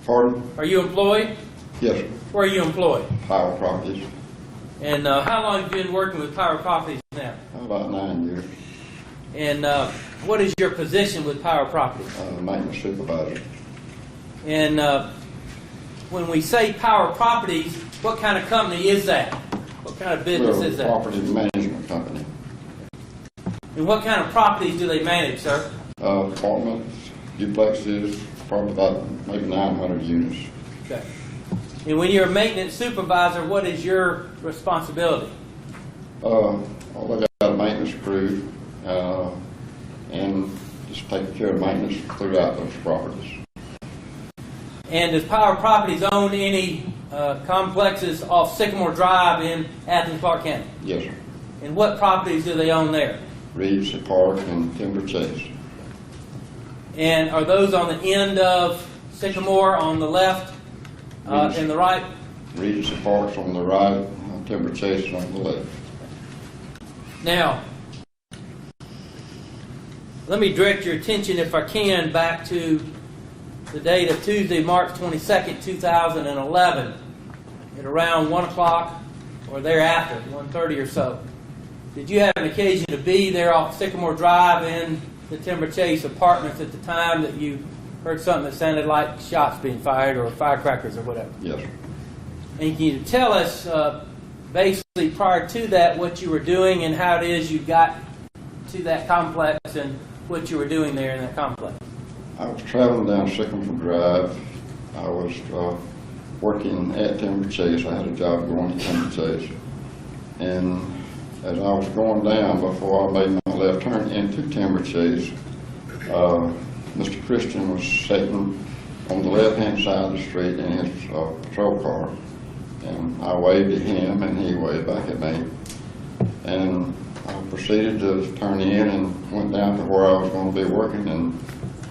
Pardon? Are you employed? Yes, sir. Where are you employed? Power Properties, And how long have you been working with Power Properties now? about 9 years. And what is your position with Power Properties? Maintenance supervisor. And when we say Power Properties, what kind of company is that? What kind of business We're is a that? property management company. And what kind of properties do they manage, sir? Apartments, duplexes, probably about maybe 900 units. Okay. And when you're a maintenance supervisor, what is your responsibility? Well, I got a maintenance crew, and just taking care of maintenance throughout those properties. And does Power Properties own any complexes off Sycamore Drive in Athens, Clark County? Yes, sir. And what properties do they own there? Regency Park and Timber Chase. And are those on the end of Sycamore on the left and the right? Regency Park's on the right, Timber Chase is on the left. Now, let me direct your attention, if I can, back to the date of Tuesday, March 22nd, 2011, at around 1 o'clock or thereafter, 1:30 or so. Did you have an occasion to be there off Sycamore Drive in the Timber Chase apartments at the time that you heard something that sounded like shots being fired or firecrackers or whatever? Yes, sir. And can you tell us, basically, prior to that, what you were doing and how it is you got to that complex and what you were doing there in that complex? I was traveling down Sycamore Drive. I was working at Timber Chase. I had a job going to Timber Chase. And as I was going down, before I made my left turn into Timber Chase, Mr. Christian was sitting on the left-hand side of the street in his patrol car. And I waved at him, and he waved back at me. And I proceeded to turn in and went down to where I was going to be working and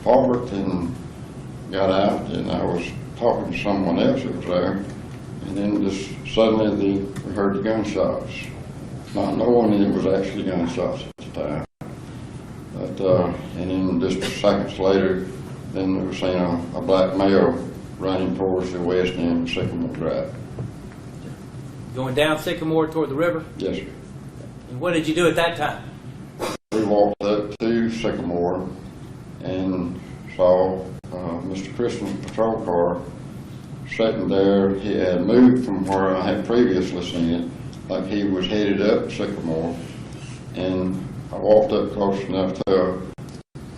parked and got out, and I was talking to someone else that was there. And then just suddenly we heard the gunshots, not knowing it was actually gunshots at the time. But, and then just seconds later, then we were seeing a black male running towards the west end of Sycamore Drive. Going down Sycamore toward the river? Yes, sir. And what did you do at that time? We walked up to Sycamore and saw Mr. Christian's patrol car sitting there. He had moved from where I had previously seen it, like he was headed up Sycamore. And I walked up close enough to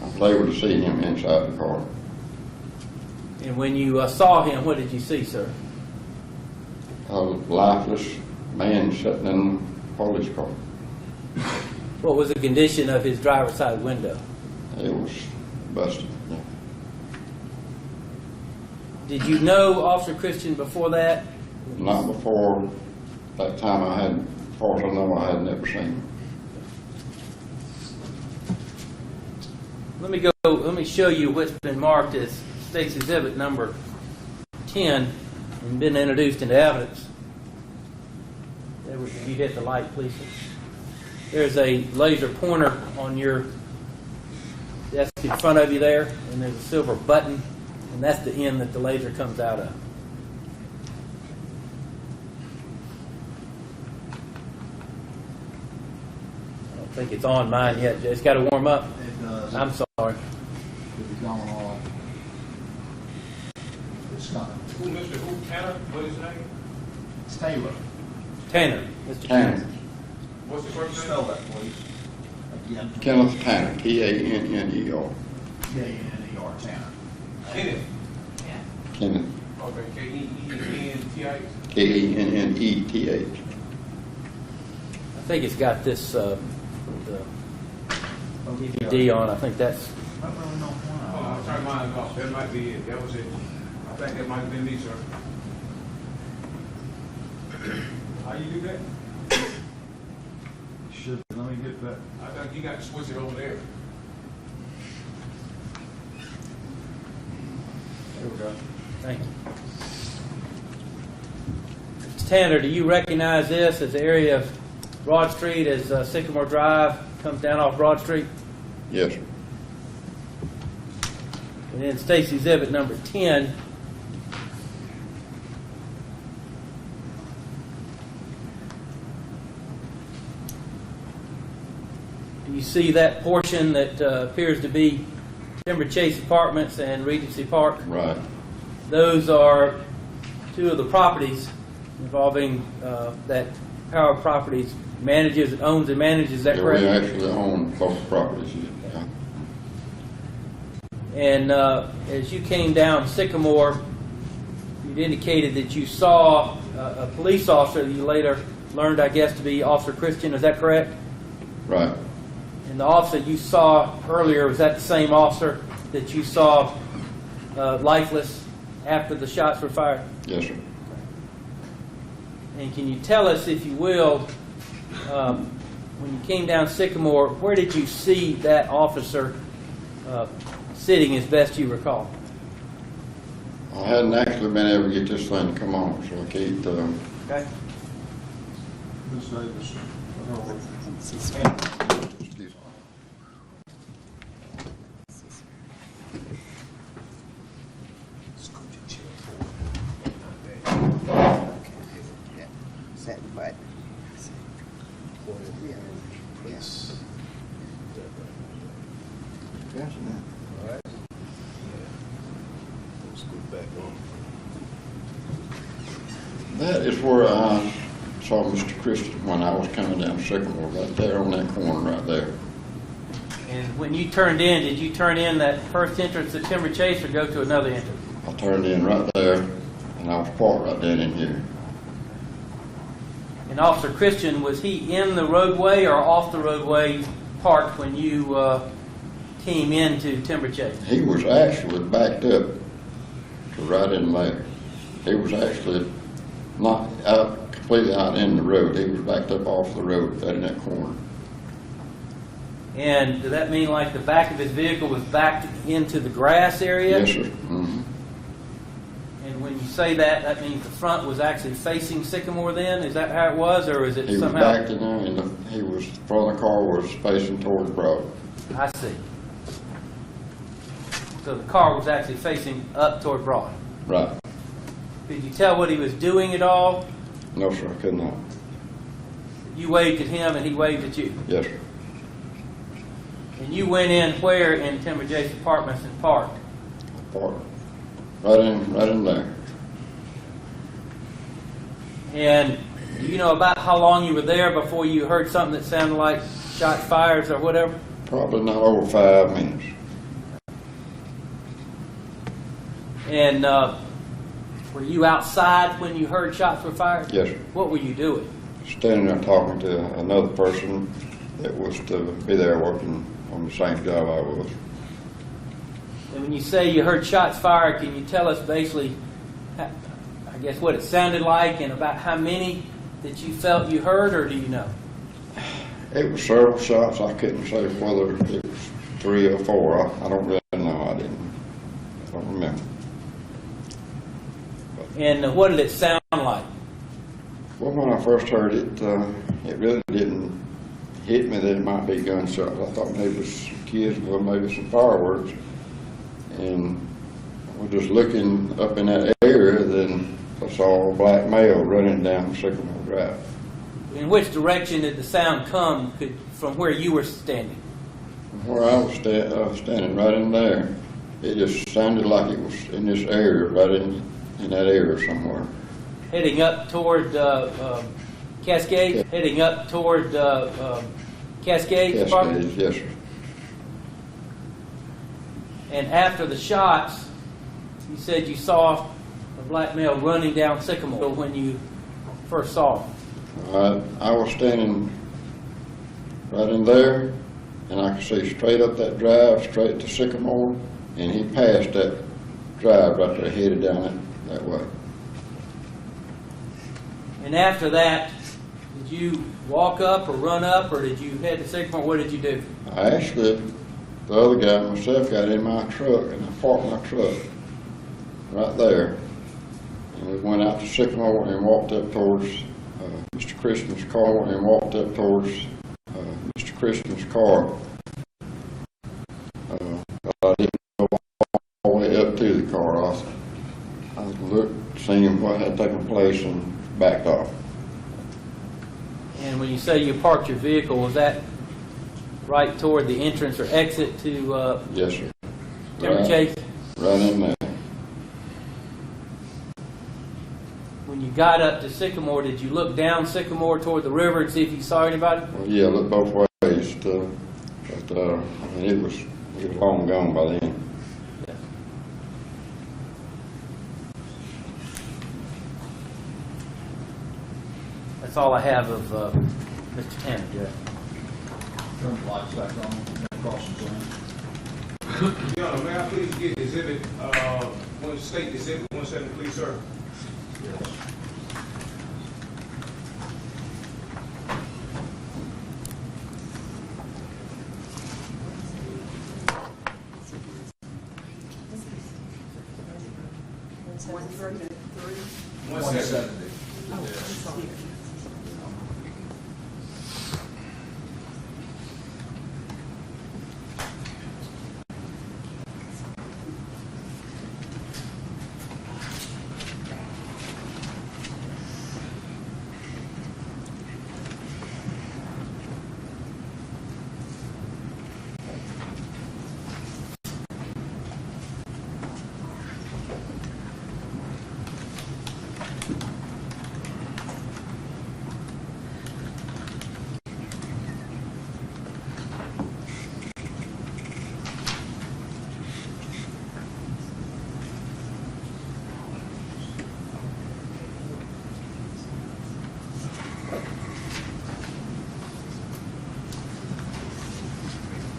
I was able to see him inside the car. And when you saw him, what did you see, sir? A lifeless man sitting in a police car. What was the condition of his driver's side window? It was busted. Yeah. Did you know Officer Christian before that? Not before that time. As far as I know, I had never seen him. Let me show you what's been marked as State's Exhibit number 10 and been introduced into evidence. There we, if you hit the light, please. There's a laser pointer on your desk in front of you there, and there's a silver button, and that's the end that the laser comes out of. I don't think it's on mine yet. It's got to warm up. It does. I'm sorry. It'll be going off. It's coming. Who, Tanner? What is his name? It's Taylor. Tanner, Mr. Tanner. Tanner. What's the first name? Spell that, please. Again. Kenneth Tanner, T-A-N-N-E-R. K-N-N-E-R, Tanner. Kenneth. Kenneth, Okay, K-E-E-N-T-I-H. K-E-N-N-E-T-H. I think it's got this the DVD on. I think that's. I don't really know Oh, why. I'll turn mine off. That might be it. That was it. I think that might have been me, sir. How you do that? Should, let me get that. I think you got to switch it over there. There we go. Thank you. Mr. Tanner, do you recognize this as the area of Broad Street as Sycamore Drive comes down off Broad Street? Yes, sir. And then State's Exhibit number 10 you see that portion that appears to be Timber Chase Apartments and Regency Park. Right. Those are two of the properties involving that Power Properties owns and manages. Is that Yeah, correct? we actually own both properties. Yeah. And as you came down Sycamore, you'd indicated that you saw a police officer that you later learned, I guess, to be Officer Christian. Is that correct? Right. And the officer you saw earlier, was that the same officer that you saw lifeless after the shots were fired? Yes, sir. And can you tell us, if you will, when you came down Sycamore, where did you see that officer sitting, as best you recall? I hadn't actually been able to get this thing to come on, so I can't. Okay. Ms. Davis, Excuse me. Set butt. yes. That is where I saw Mr. Christian when I was coming down Sycamore, right there on that corner right there. And when you turned in, did you turn in that first entrance to Timber Chase or go to another entrance? I turned in right there, and I was parked right down in here. And Officer Christian, was he in the roadway or off the roadway parked when you came into Timber Chase? He was actually backed up to right in there. He was actually not out, completely out in the road. He was backed up off the road right in that corner. And did that mean like the back of his vehicle was backed into the grass area? Yes, sir. Mm-hmm. And when you say that, that means the front was actually facing Sycamore then? Is that how it was, or is it He was somehow? backed in there, and he was, front of the car was facing toward Broad. I see. So the car was actually facing up toward Broad. Right. Did you tell what he was doing at all? No, sir, I could not. You waved at him and he waved at you. Yes, sir. And you went in where in Timber Chase Apartments and parked? Parked right in there. And do you know about how long you were there before you heard something that sounded like shots fired or whatever? Probably not over 5 minutes. And were you outside when you heard shots were fired? Yes, sir. What were you doing? Standing there talking to another person that was to be there working on the same job I was. And when you say you heard shots fired, can you tell us basically, I guess, what it sounded like and about how many that you felt you heard, or do you know? It was several shots. I couldn't say whether it was 3 or 4. I don't really know. I don't remember. And what did it sound like? Well, when I first heard it, it really didn't hit me that it might be gunshots. I thought maybe it was some kids, well, maybe some fireworks. And I was just looking up in that area, then I saw a black male running down Sycamore Drive. In which direction did the sound come from where you were standing? From where I was standing right in there, it just sounded like it was in this area, right in that area somewhere. Heading up toward Cascade? Yeah. Heading up toward Cascade? Cascades, yes, sir. And after the shots, you said you saw a black male running down Sycamore when you first saw him. I was standing right in there, and I could see straight up that drive, straight to Sycamore, and he passed that drive right there, headed down that way. And after that, did you walk up or run up, or did you head to Sycamore? What did you do? I actually, the other guy and myself got in my truck, and I parked my truck right there. And we went out to Sycamore and walked up towards Mr. Christian's car, and walked up towards Mr. Christian's car. I didn't go all the way up to the car. I looked, seen what had taken place, and backed off. And when you say you parked your vehicle, was that right toward the entrance or exit to Yes, sir. Timber Right. Chase? Right in there. When you got up to Sycamore, did you look down Sycamore toward the river and see if you saw anybody? Well, yeah, look both ways, but, I mean, it was long gone by then. That's all I have of Mr. Tanner, Judge. Turn the lights back on, crossing lane. Your Honor, may I please get exhibit, one state exhibit 17, please, sir? Yes. One 170.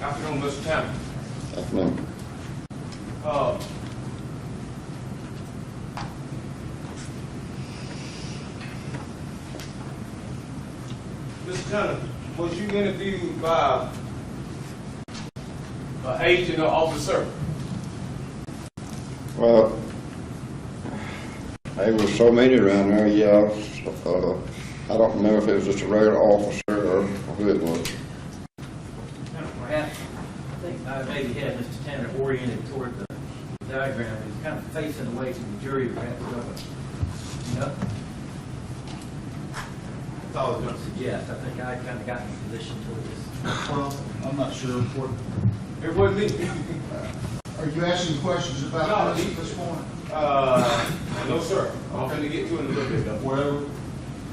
Afternoon, Mr. Tanner. Afternoon. Mr. Tanner, was you interviewed by an agent or officer? Well, there was so many around there, yeah. I don't remember if it was just a regular officer or who it was. Perhaps, I think I maybe had Mr. Tanner oriented toward the diagram. He's kind of facing away from the jury, perhaps, you know? That's all I was going to suggest. I think I kind of got in position toward this. Well, I'm not sure what, It wasn't me. are you asking questions about this morning? No, sir. I'm going to get to it in a little bit, though. Whatever.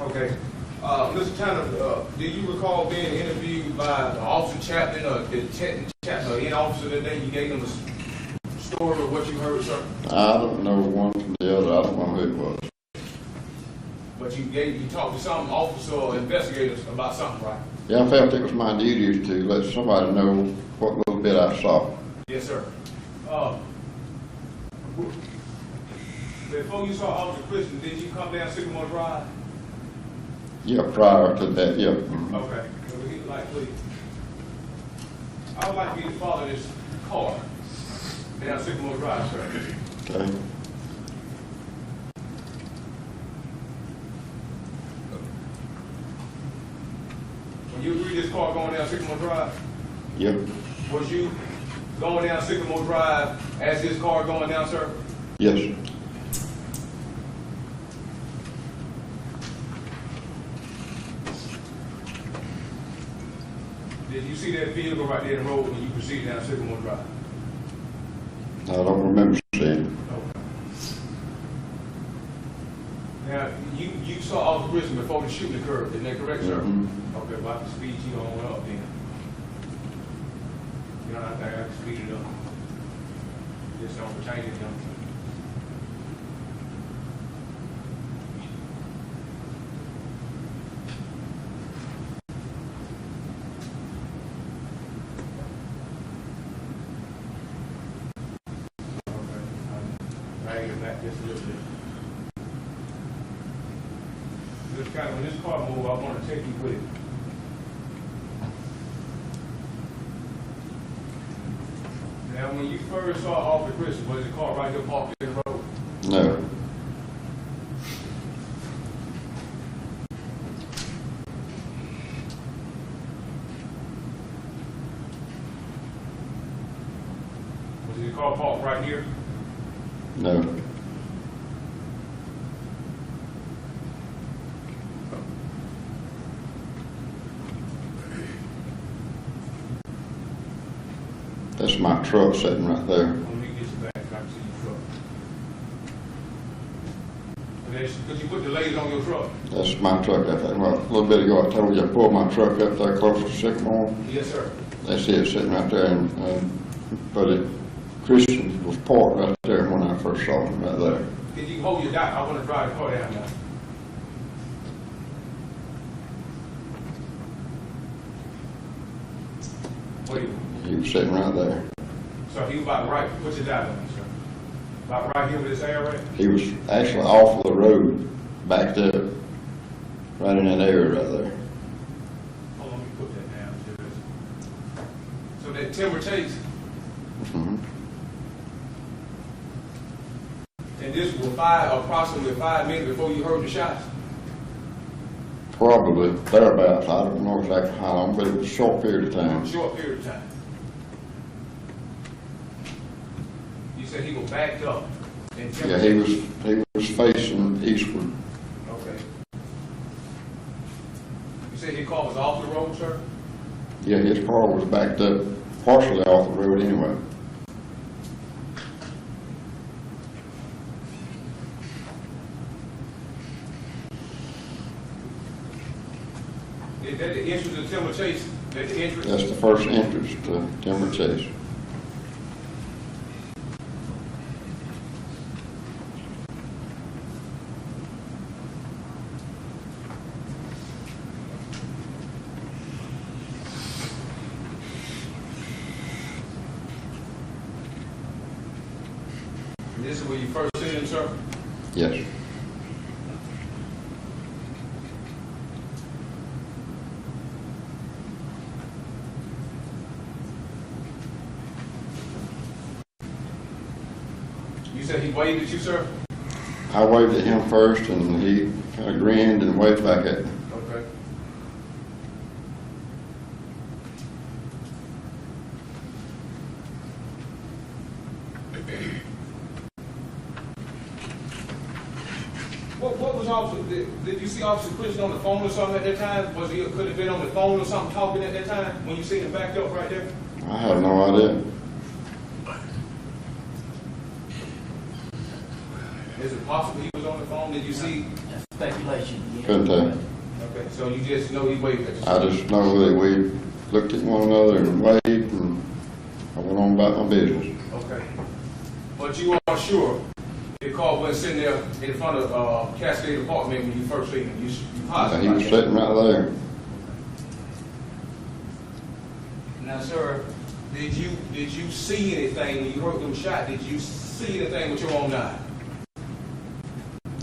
Okay. Mr. Tanner, do you recall being interviewed by Officer Chapman or Detective Chapman or any officer that day you gave them a story of what you heard, sir? I don't know one from the other. I don't know who it was. But you talked to some officer or investigators about something, right? Yeah, I felt it was my duty to let somebody know what little bit I saw. Yes, sir. Before you saw Officer Christian, did you come down Sycamore Drive? Yeah, prior to that, yeah. Mhm. Okay. Can we get the light, please? I would like for you to follow this car down Sycamore Drive, sir. Okay. When you agree this car going down Sycamore Drive, Yep. was you going down Sycamore Drive as this car going down, sir? Yes. Did you see that vehicle right there in the road when you proceeded down Sycamore Drive? I don't remember seeing it. Okay. Now, you saw Officer Christian before the shooting occurred, isn't that correct, sir? Mhm. Okay, well, I can speed you on up then. You know, I think I can speed it up. Just don't pertain to them. Drag it back just a little bit. When this car move, I want to take you with it. Now, when you first saw Officer Christian, was the car right here parked in the road? No. Was the car parked right here? No. That's my truck sitting right there. Let me get you back, I can see your truck. Could you put the ladies on your truck? That's my truck right there. Well, a little bit ago I told you I pulled my truck up there close to Sycamore. Yes, sir. That's it, sitting right there, but Christian was parked right there when I first saw him right there. Can you hold your dock? I want to drive the car down now. What do you? He was sitting right there. So he was about right. Put your dock on, sir. About right here with this area, right? He was actually off of the road, backed up, right in that area right there. Hold on, let me put that down. So that timber chase, Mhm. and this was approximately 5 minutes before you heard the shots. Probably thereabouts. I don't know exactly how long, but it was a short period of time. Short period of time. You said he was backed up. And Yeah, he was facing eastward. Okay. You said his car was off the road, sir? Yeah, his car was backed up, partially off the road anyway. Is that the entrance to Timber Chase? That's the entrance? That's the first entrance to Timber Chase. And this is where you first seen him, sir? Yes. You said he waved at you, sir? I waved at him first, and he kind of grinned and waved back at me. Okay. What was Officer, did you see Officer Christian on the phone or something at that time? Was he, could have been on the phone or something talking at that time when you seen him backed up right there? I have no idea. Is it possible he was on the phone? Did you see? That's speculation. Yeah. Couldn't tell. Okay, so you just know he waved at you? I just know that we looked at one another and waved, and I went on about my business. Okay. But you are sure the car wasn't sitting there in front of Cascade Apartment when you first seen him? You positive? He was about that? sitting right there. Now, sir, did you see anything when you heard them shot? Did you see anything with your own eye?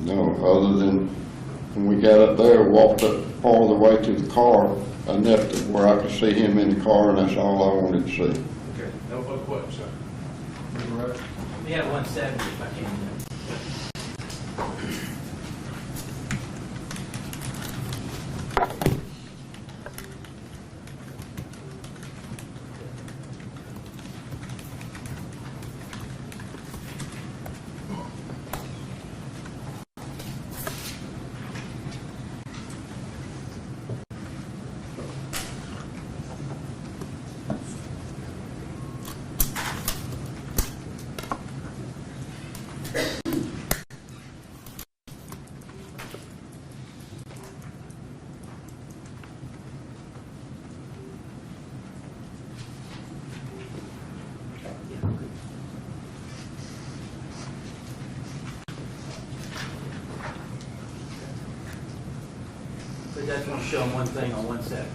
No, other than when we got up there, walked up all the way to the car, enough to where I could see him in the car, and that's all I wanted to see. Okay, no further questions, sir. We have 170 if I can. So that's going to show them one thing on 170.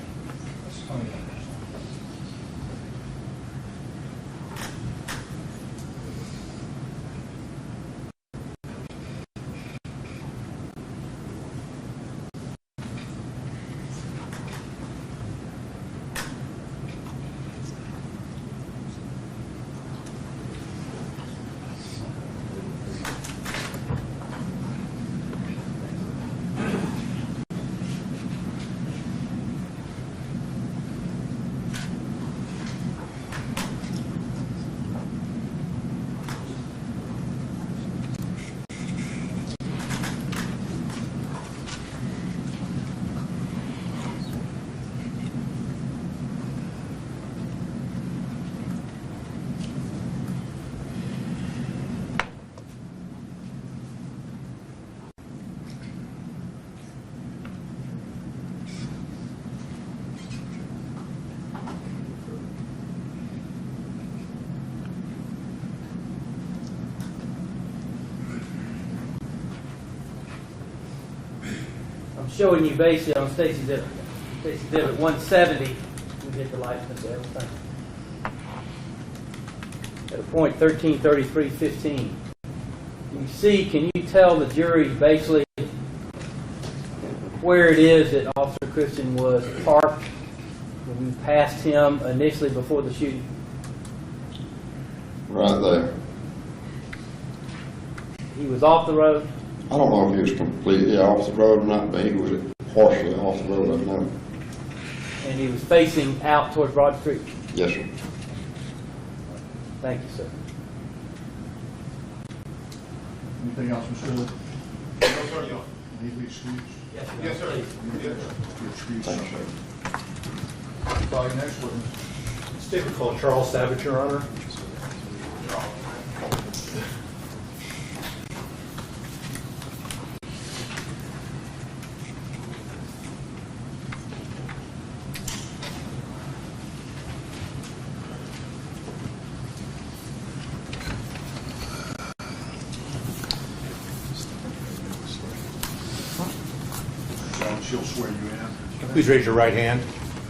showing you basically on Stacy Divot 170, we hit the license and everything. At a point 13:33:15. You see, can you tell the jury basically where it is that Officer Christian was parked when we passed him initially before the shooting? Right there. He was off the road. I don't know if he was completely off the road or not, but he was partially off the road, I know. And he was facing out towards Broad Street. Yes, sir. Thank you, sir. Anything else, Mr. Hood? No, sir, Your Honor. Need to be excused? Yes, sir. You're excused. Thanks, sir. Call your next witness. Statement called Charles Savage, Your Honor. She'll swear you in. Please raise your right hand.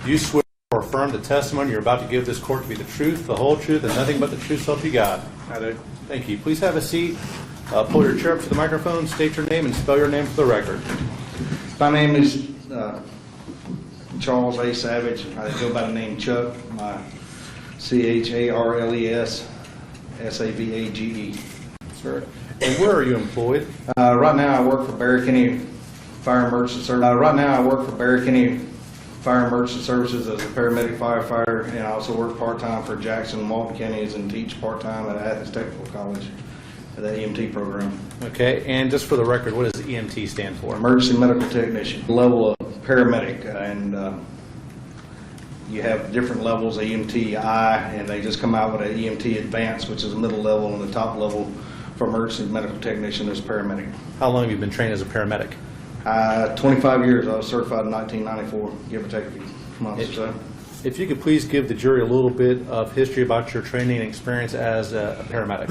Do you swear or affirm the testimony you're about to give this court to be the truth, the whole truth, and nothing but the truth, so help you God? I do. Thank you. Please have a seat. Pull your chair up to the microphone, state your name, and spell your name for the record. My name is Charles A. Savage. I go by the name Chuck. My CHARLES-SAVAGE. Sir. And where are you employed? Right now I work for Barry County Fire Emergency Services. Services as a paramedic firefighter, and I also work part-time for Jackson and Walton counties and teach part-time at Athens Technical College at the EMT program. Okay, and just for the record, what does EMT stand for? Emergency Medical Technician, level of paramedic, and you have different levels, EMT I, and they just come out with an EMT Advanced, which is a middle level, and the top level for Emergency Medical Technician is paramedic. How long have you been trained as a paramedic? 25 years. I was certified in 1994, give or take a few months or so. If you could please give the jury a little bit of history about your training and experience as a paramedic.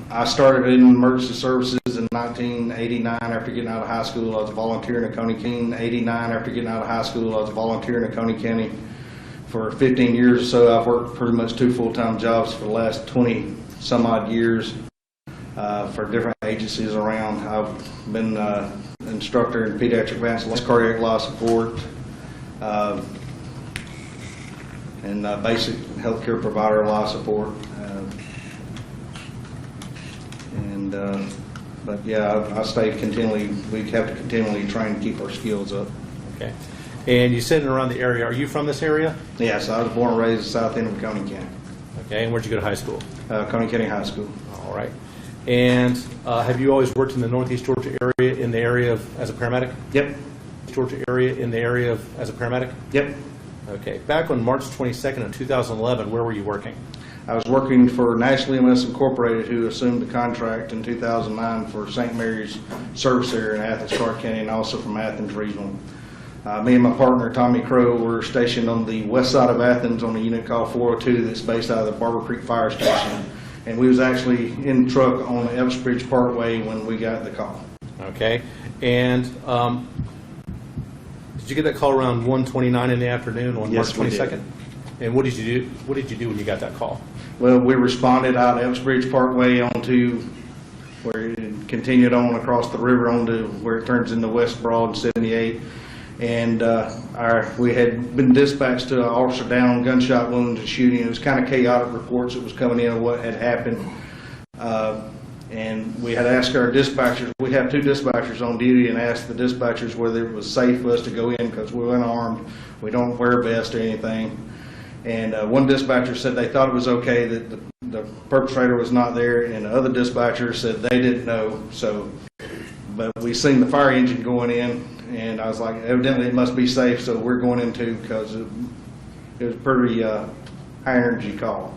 I started in emergency services in 1989 after getting out of high school. I was a volunteer in Coney County. 89 after getting out of high school, I was a volunteer in Coney County. For 15 years or so, I've worked pretty much 2 full-time jobs for the last 20 some odd years for different agencies around. I've been instructor in pediatric advanced cardiac law support, and basic healthcare provider law support. But yeah, I stay continually, we have to continually try and keep our skills up. Okay. And you said around the area, are you from this area? Yes, I was born and raised in the south end of Coney County. Okay, and where'd you go to high school? Coney County High School. All right. And have you always worked in the Northeast Georgia area in the area of as a paramedic? Yep. Georgia area in the area of as a paramedic? Yep. Okay. Back on March 22nd of 2011, where were you working? I was working for National EMS Incorporated, who assumed the contract in 2009 for St. Mary's service area in Athens, Clark County, and also from Athens Regional. Me and my partner, Tommy Crow, were stationed on the west side of Athens on a unit called 402 that's based out of the Barber Creek Fire Station. And we was actually in the truck on the Eversbridge Parkway when we got the call. Okay. And did you get that call around 1:29 in the afternoon on Yes, March we 22nd? did. And what did you do? What did you do when you got that call? Well, we responded out Eversbridge Parkway onto where it continued on across the river onto where it turns into West Broad and 78. And we had been dispatched to an officer down, gunshot wounds and shooting. It was kind of chaotic reports that was coming in of what had happened. And we had asked our dispatchers, we have 2 dispatchers on duty, and asked the dispatchers whether it was safe for us to go in because we were unarmed. We don't wear a vest or anything. And one dispatcher said they thought it was okay that the perpetrator was not there, and the other dispatcher said they didn't know. So, but we seen the fire engine going in, and I was like, evidently it must be safe, so we're going in too because it was a pretty high energy call.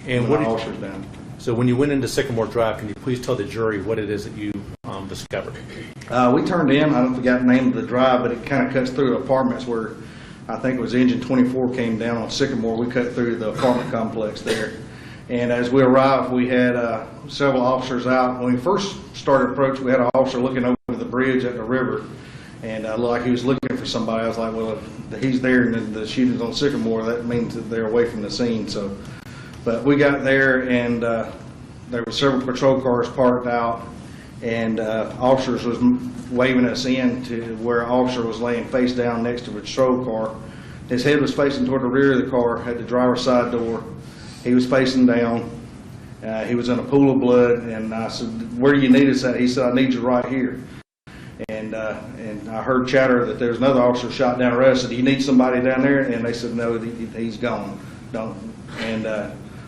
And what did officers down? So when you went into Sycamore Drive, can you please tell the jury what it is that you discovered? We turned in, I don't forget the name of the drive, but it kind of cuts through the apartments where I think it was engine 24 came down on Sycamore. We cut through the apartment complex there. And as we arrived, we had several officers out. When we first started approaching, we had an officer looking over the bridge at the river. and looked like he was looking for somebody. I was like, well, if he's there and the shooting's on Sycamore, that means that they're away from the scene. So, but we got there, and there were several patrol cars parked out, and officers was waving us in to where an officer was laying face down next to a patrol car. His head was facing toward the rear of the car, had the driver's side door. He was facing down. He was in a pool of blood, and I said, "Where do you need us at?" He said, "I need you right here." And I heard chatter that there was another officer shot down the road. I said, "Do you need somebody down there?" And they said, "No, he's gone." Don't. And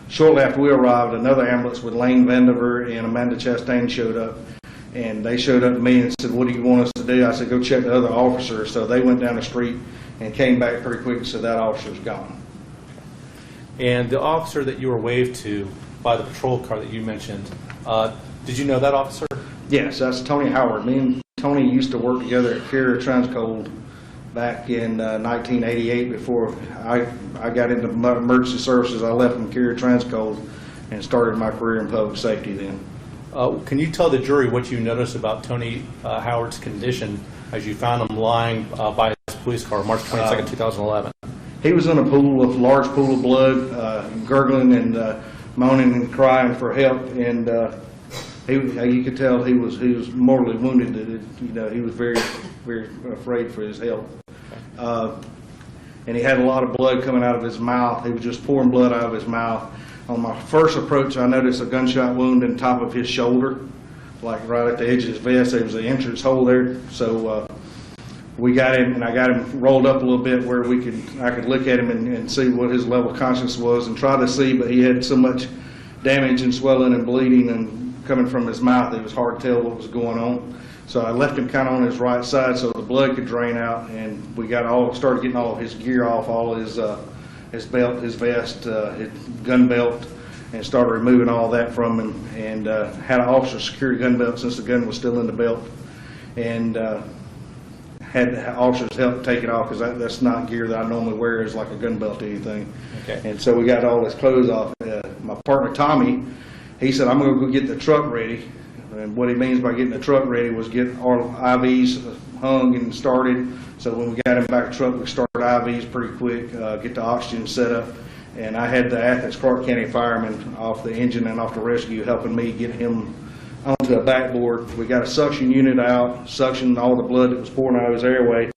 shortly after we arrived, another ambulance with Lane Vandiver and Amanda Chastain showed up. And they showed up to me and said, "What do you want us to do?" I said, "Go check the other officers." So they went down the street and came back pretty quick and said, "That officer's gone." And the officer that you were waved to by the patrol car that you mentioned, did you know that officer? Yes, that's Tony Howard. Me and Tony used to work together at Carrier Transcold back in 1988 before I got into emergency services. I left from Carrier Transcold and started my career in public safety then. Can you tell the jury what you noticed about Tony Howard's condition as you found him lying by his police car March 22nd, 2011? He was in a large pool of blood, gurgling and moaning and crying for help, and you could tell he was mortally wounded. He was very, very afraid for his health. And he had a lot of blood coming out of his mouth. He was just pouring blood out of his mouth. On my first approach, I noticed a gunshot wound in top of his shoulder, like right at the edge of his vest. There was an entrance hole there. So we got him, and I got him rolled up a little bit where I could look at him and see what his level of conscience was and try to see, but he had so much damage and swelling and bleeding and coming from his mouth, it was hard to tell what was going on. So I left him kind of on his right side so the blood could drain out, and we started getting all of his gear off, all his belt, his vest, his gun belt, and started removing all that from him, and had an officer secure the gun belt since the gun was still in the belt, and had officers help take it off because that's not gear that I normally wear as like a gun belt or anything. Okay. And so we got all his clothes off. My partner Tommy, he said, "I'm going to go get the truck ready." And what he means by getting the truck ready was get our IVs hung and started. So when we got him back to the truck, we started IVs pretty quick, get the oxygen set up. And I had the Athens Clark County firemen off the engine and off the rescue helping me get him onto a backboard. We got a suction unit out, suctioned all the blood that was pouring out of his airway.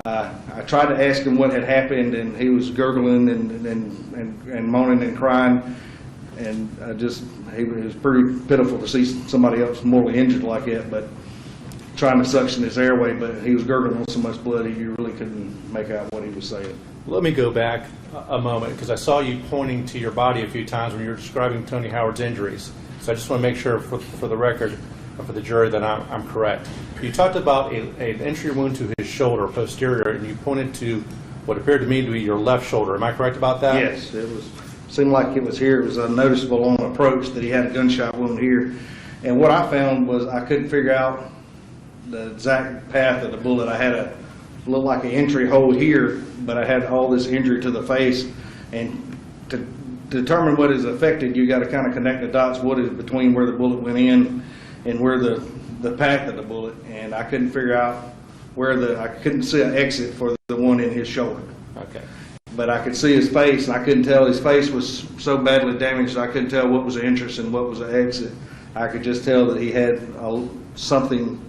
I tried to ask him what had happened, and he was gurgling and moaning and crying. And it was pretty pitiful to see somebody else mortally injured like that, but trying to suction his airway, but he was gurgling with so much blood you really couldn't make out what he was saying. Let me go back a moment because I saw you pointing to your body a few times when you were describing Tony Howard's injuries. So I just want to make sure for the record, or for the jury, that I'm correct. You talked about an entry wound to his shoulder, posterior, and you pointed to what appeared to me to be your left shoulder. Am I correct about that? Yes, seemed like it was here. It was noticeable on approach that he had a gunshot wound here. And what I found was I couldn't figure out the exact path of the bullet. I had looked like an entry hole here, but I had all this injury to the face. And to determine what is affected, you got to kind of connect the dots. What is between where the bullet went in and where the path of the bullet? And I couldn't figure out I couldn't see an exit for the one in his shoulder. Okay. But I could see his face, and I couldn't tell. His face was so badly damaged, I couldn't tell what was the entrance and what was the exit. I could just tell that he had something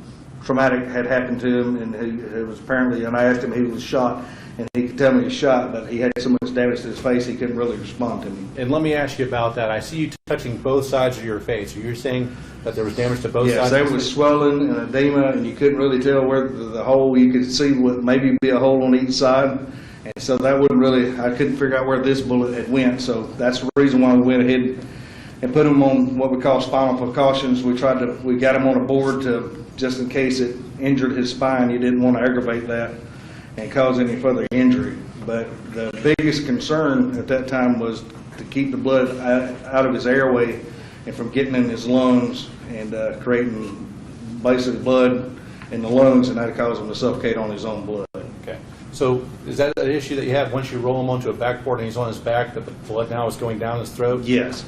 traumatic had happened to him, and it was apparently, and I asked him, he was shot, and he could tell me he was shot, but he had so much damage to his face, he couldn't really respond to me. And let me ask you about that. I see you touching both sides of your face. Are you saying that there was damage to both sides? Yes, there was swelling and edema, and you couldn't really tell where the hole, you could see what maybe be a hole on each side. And so that wouldn't really, I couldn't figure out where this bullet had went. So that's the reason why we went ahead and put him on what we call spinal precautions. We got him on a board just in case it injured his spine. You didn't want to aggravate that and cause any further injury. But the biggest concern at that time was to keep the blood out of his airway and from getting in his lungs and creating basic blood in the lungs, and that caused him to suffocate on his own blood. Okay. So is that an issue that you have once you roll him onto a backboard and he's on his back, that the blood now is going down his throat? Yes.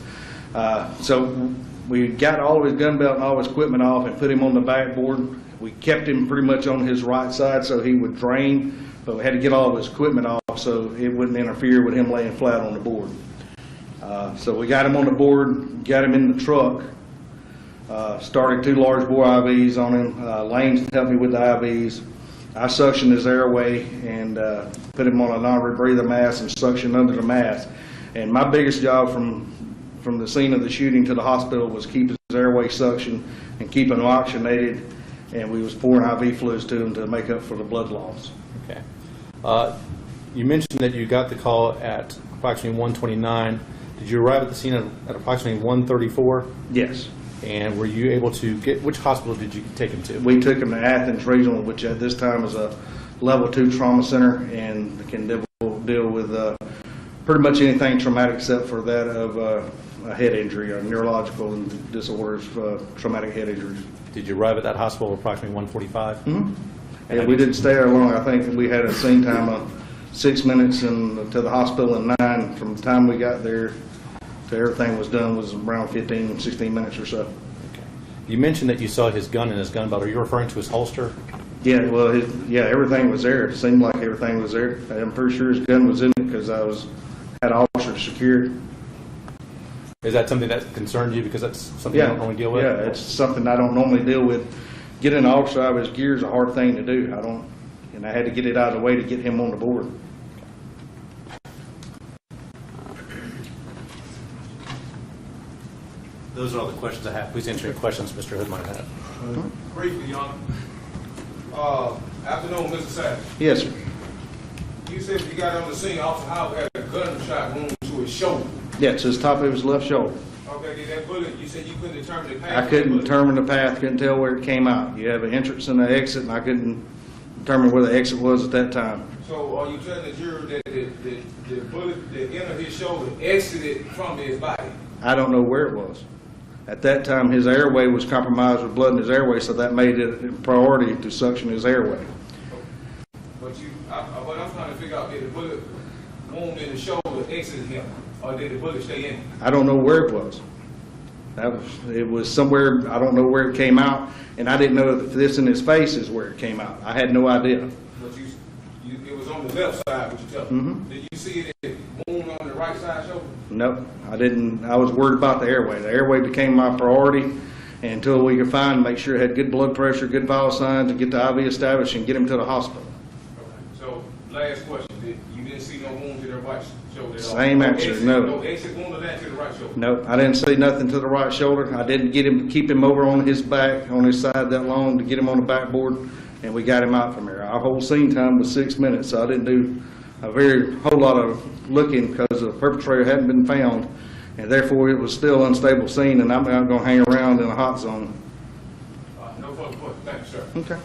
So we got all of his gun belt and all his equipment off and put him on the backboard. we kept him pretty much on his right side so he would drain, but we had to get all of his equipment off so it wouldn't interfere with him laying flat on the board. So we got him on the board, got him in the truck, started 2 large bore IVs on him. Lane's helped me with the IVs. I suctioned his airway and put him on a non-rebreather mask and suctioned under the mask. And my biggest job from the scene of the shooting to the hospital was keep his airway suctioned and keep him oxygenated, and we was pouring IV fluids to him to make up for the blood loss. Okay. You mentioned that you got the call at approximately 1:29. Did you arrive at the scene at approximately 1:34? Yes. And were you able to get, which hospital did you take him to? We took him to Athens Regional, which at this time is a level 2 trauma center and can deal with pretty much anything traumatic except for that of a head injury, or neurological disorders, traumatic head injuries. Did you arrive at that hospital approximately 1:45? Mm-hmm. And we didn't stay there long. I think we had a scene time of 6 minutes and to the hospital in 9. From the time we got there to everything was done was around 15, 16 minutes or so. Okay. You mentioned that you saw his gun in his gun belt. Are you referring to his holster? Yeah, well, everything was there. It seemed like everything was there. I'm pretty sure his gun was in it because had officers secured. Is that something that concerned you because that's something you don't normally deal with? Yeah, it's something I don't normally deal with. Getting an officer out of his gear is a hard thing to do. And I had to get it out of the way to get him on the board. Those are all the questions I have. Please answer any questions Mr. Hood might have. Briefly, Your Honor. Afternoon, Mr. Savage. Yes, sir. You said you got on the scene, Officer Howard had a gunshot wound to his shoulder. Yeah, to his top of his left shoulder. Okay, did that bullet, you said you couldn't determine the path? I couldn't determine the path, couldn't tell where it came out. You have an entrance and an exit, and I couldn't determine where the exit was at that time. So are you telling the jury that the bullet that entered his shoulder exited from his body? I don't know where it was. At that time, his airway was compromised with blood in his airway, so that made it a priority to suction his airway. But what I'm trying to figure out, did the bullet wound in the shoulder exit him, or did the bullet stay in him? I don't know where it was. It was somewhere, I don't know where it came out, and I didn't know if this in his face is where it came out. I had no idea. But it was on the left side, what you tell me. Mm-hmm. Did you see it wound on the right side shoulder? Nope, I didn't. I was worried about the airway. The airway became my priority, and until we could make sure it had good blood pressure, good vital signs, and get the IV established and get him to the hospital. Okay. So, last question, you didn't see no wound to the right shoulder at all? Same answer, no. No exit wound or that to the right shoulder? Nope, I didn't see nothing to the right shoulder. I didn't keep him over on his back, on his side that long to get him on the backboard, and we got him out from there. Our whole scene time was 6 minutes, so I didn't do a whole lot of looking because the perpetrator hadn't been found, and therefore it was still unstable scene, and I'm not going to hang around in a hot zone. No further questions. Thank you, sir. Okay.